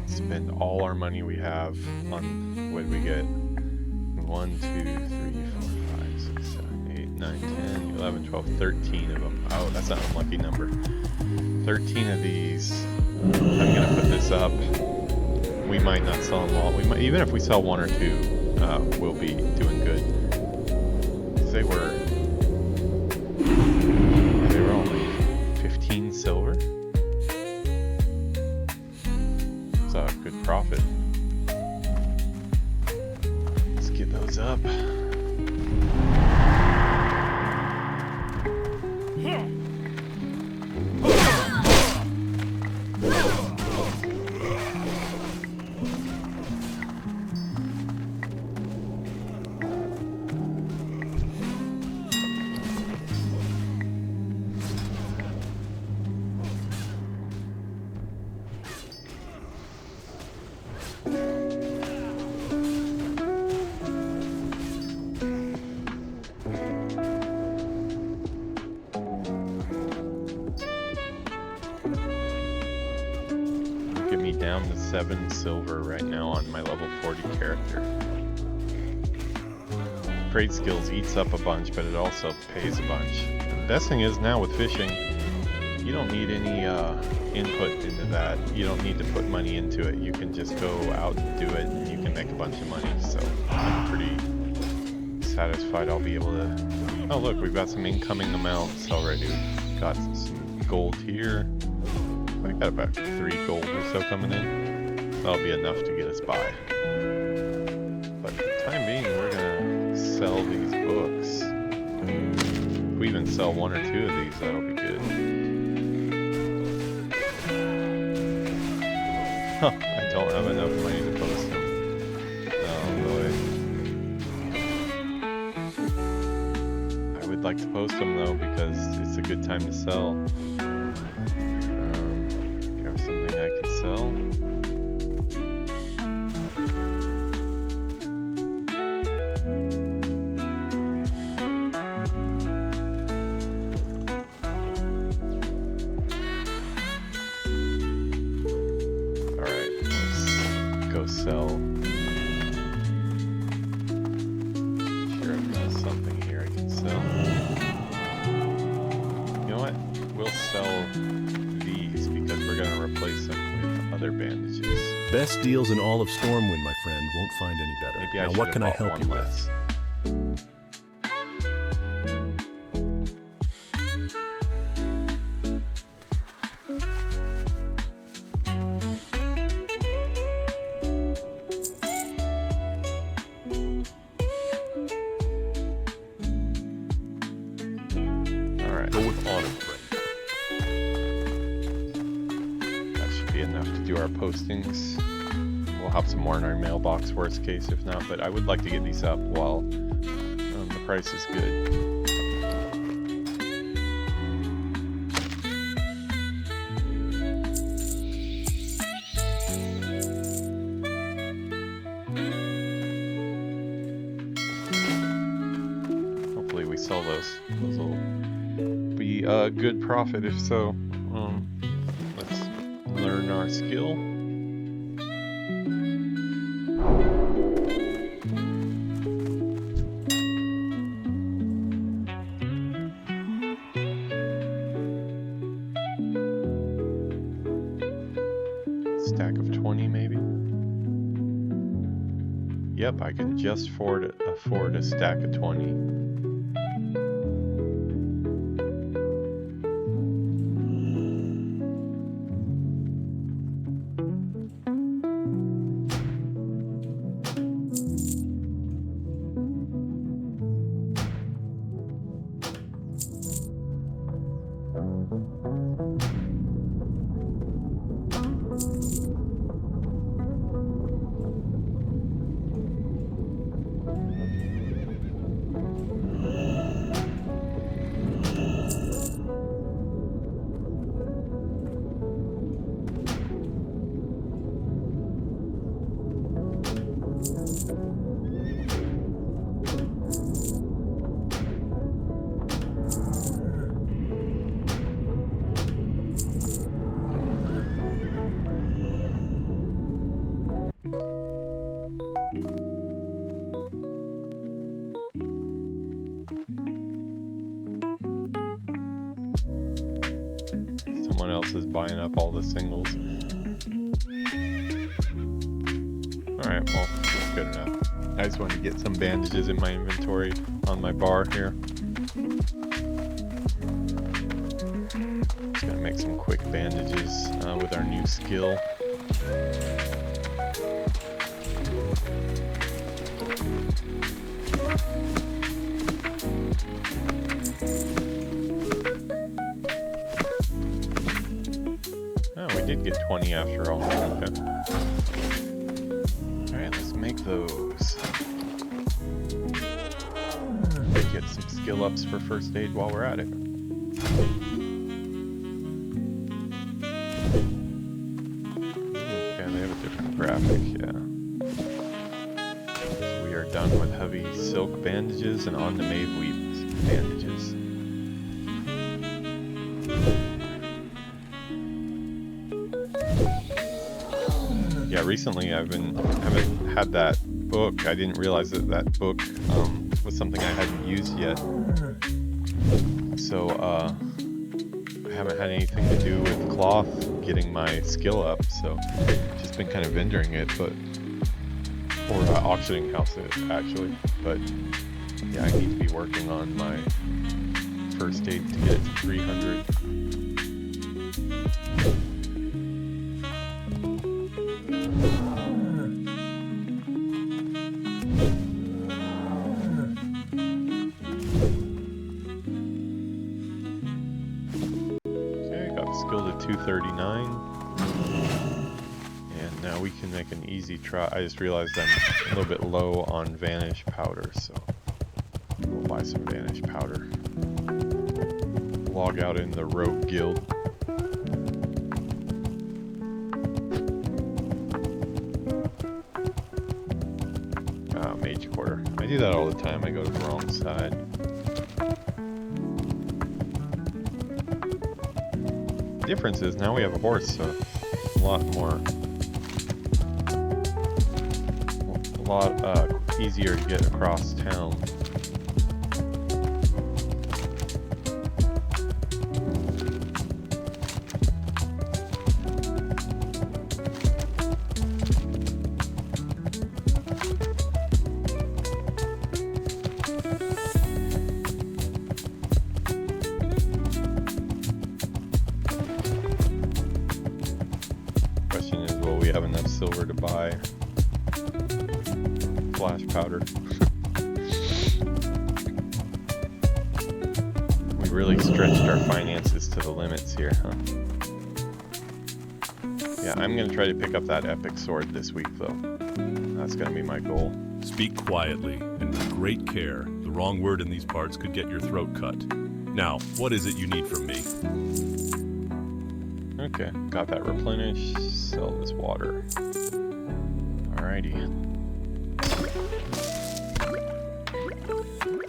Spend all our money we have on what we get. 1, 2, 3, 4, 5, 6, 7, 8, 9, 10, 11, 12, 13 of them. Oh, that's an unlucky number. 13 of these. I'm gonna put this up. We might not sell them all. We might, even if we sell one or two, we'll be doing good. They were only 15 silver. It's a good profit. Let's get those up. Get me down to 7 silver right now on my level 40 character. Trade skills eats up a bunch, but it also pays a bunch. The best thing is now with fishing, you don't need any input into that. You don't need to put money into it. You can just go out and do it, and you can make a bunch of money. So I'm pretty satisfied I'll be able to... Oh look, we've got some incoming amounts already. We've got some gold here. I got about 3 gold or so coming in. That'll be enough to get us by. sell these books. If we even sell 1 or 2 of these, that'll be good. Huh, I don't have enough money to post them. Oh boy. I would like to post them though because it's a good time to sell. You have something I can sell? Sell. Sure, I've got something here I can sell. You know what? We'll sell these because we're going to replace them with other bandages. Best deals in all of Stormwind, my friend. Won't find any better. Maybe I now, should what have can I bought help one you less. with? Postings. We'll have some more in our mailbox, worst case if not, but I would like to get these up while the price is good. Hopefully we sell those. Those will be a good profit if so. Let's learn our skill. Stack of 20 maybe? Yep, I can just afford a stack of 20. Someone else is buying up all the singles. Alright, well, that's good enough. I just wanted to get some bandages in my inventory on my bar here. Just gonna make some quick bandages with our new skill. Did get 20 after all. Okay. Alright, let's make those. Get some skill ups for first aid while we're at it. Okay, they have a different graphic, yeah. So we are done with heavy silk bandages and on to Maeve Weave bandages. Yeah, recently I haven't had that book. I didn't realize that that book was something I hadn't used yet. So I haven't had anything to do with cloth getting my skill up. So just been kind of vendoring it, but or auctioning house it actually. But yeah, I need to be working on my first aid to get it to 300. make an easy try. I just realized I'm a little bit low on vanish powder, so we'll buy some vanish powder. Log out in the rogue guild. Mage quarter. I do that all the time. I go to the wrong side. The difference is now we have a horse, so a lot easier to get across town. Have enough silver to buy flash powder. We really stretched our finances to the limits here, huh? Yeah, I'm gonna try to pick up that epic sword this week, though. That's gonna be my goal. Speak quietly and with great care. The wrong word in these parts could get your throat cut. Now, what is it you need from me? Okay, got that replenished. Sell this water. Alrighty.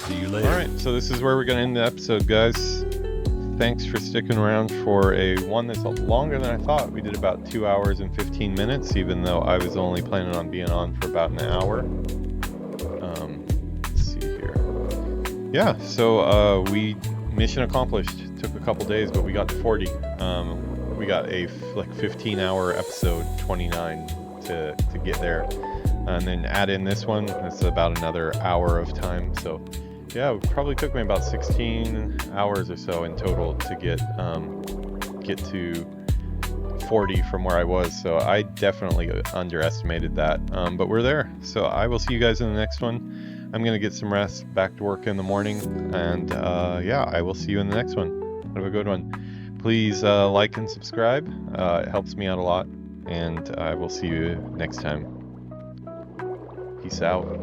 See you later. Alright, so this is where we're gonna end the episode, guys. Thanks for sticking around for a one that's longer than I thought. We did about 2 hours and 15 minutes, even though I was only planning on being on for about an hour. Let's see here. Yeah, so we mission accomplished. Took a couple days, but we got to 40. We got a 15-hour episode 29 to get there, and then add in this one. That's about another hour of time. So yeah, it probably took me about 16 hours or so in total to get to 40 from where I was. So I definitely underestimated that, but we're there. So I will see you guys in the next one. I'm gonna get some rest, back to work in the morning, and yeah, I will see you in the next one. Have a good one. Please like and subscribe. It helps me out a lot. And I will see you next time. Peace out.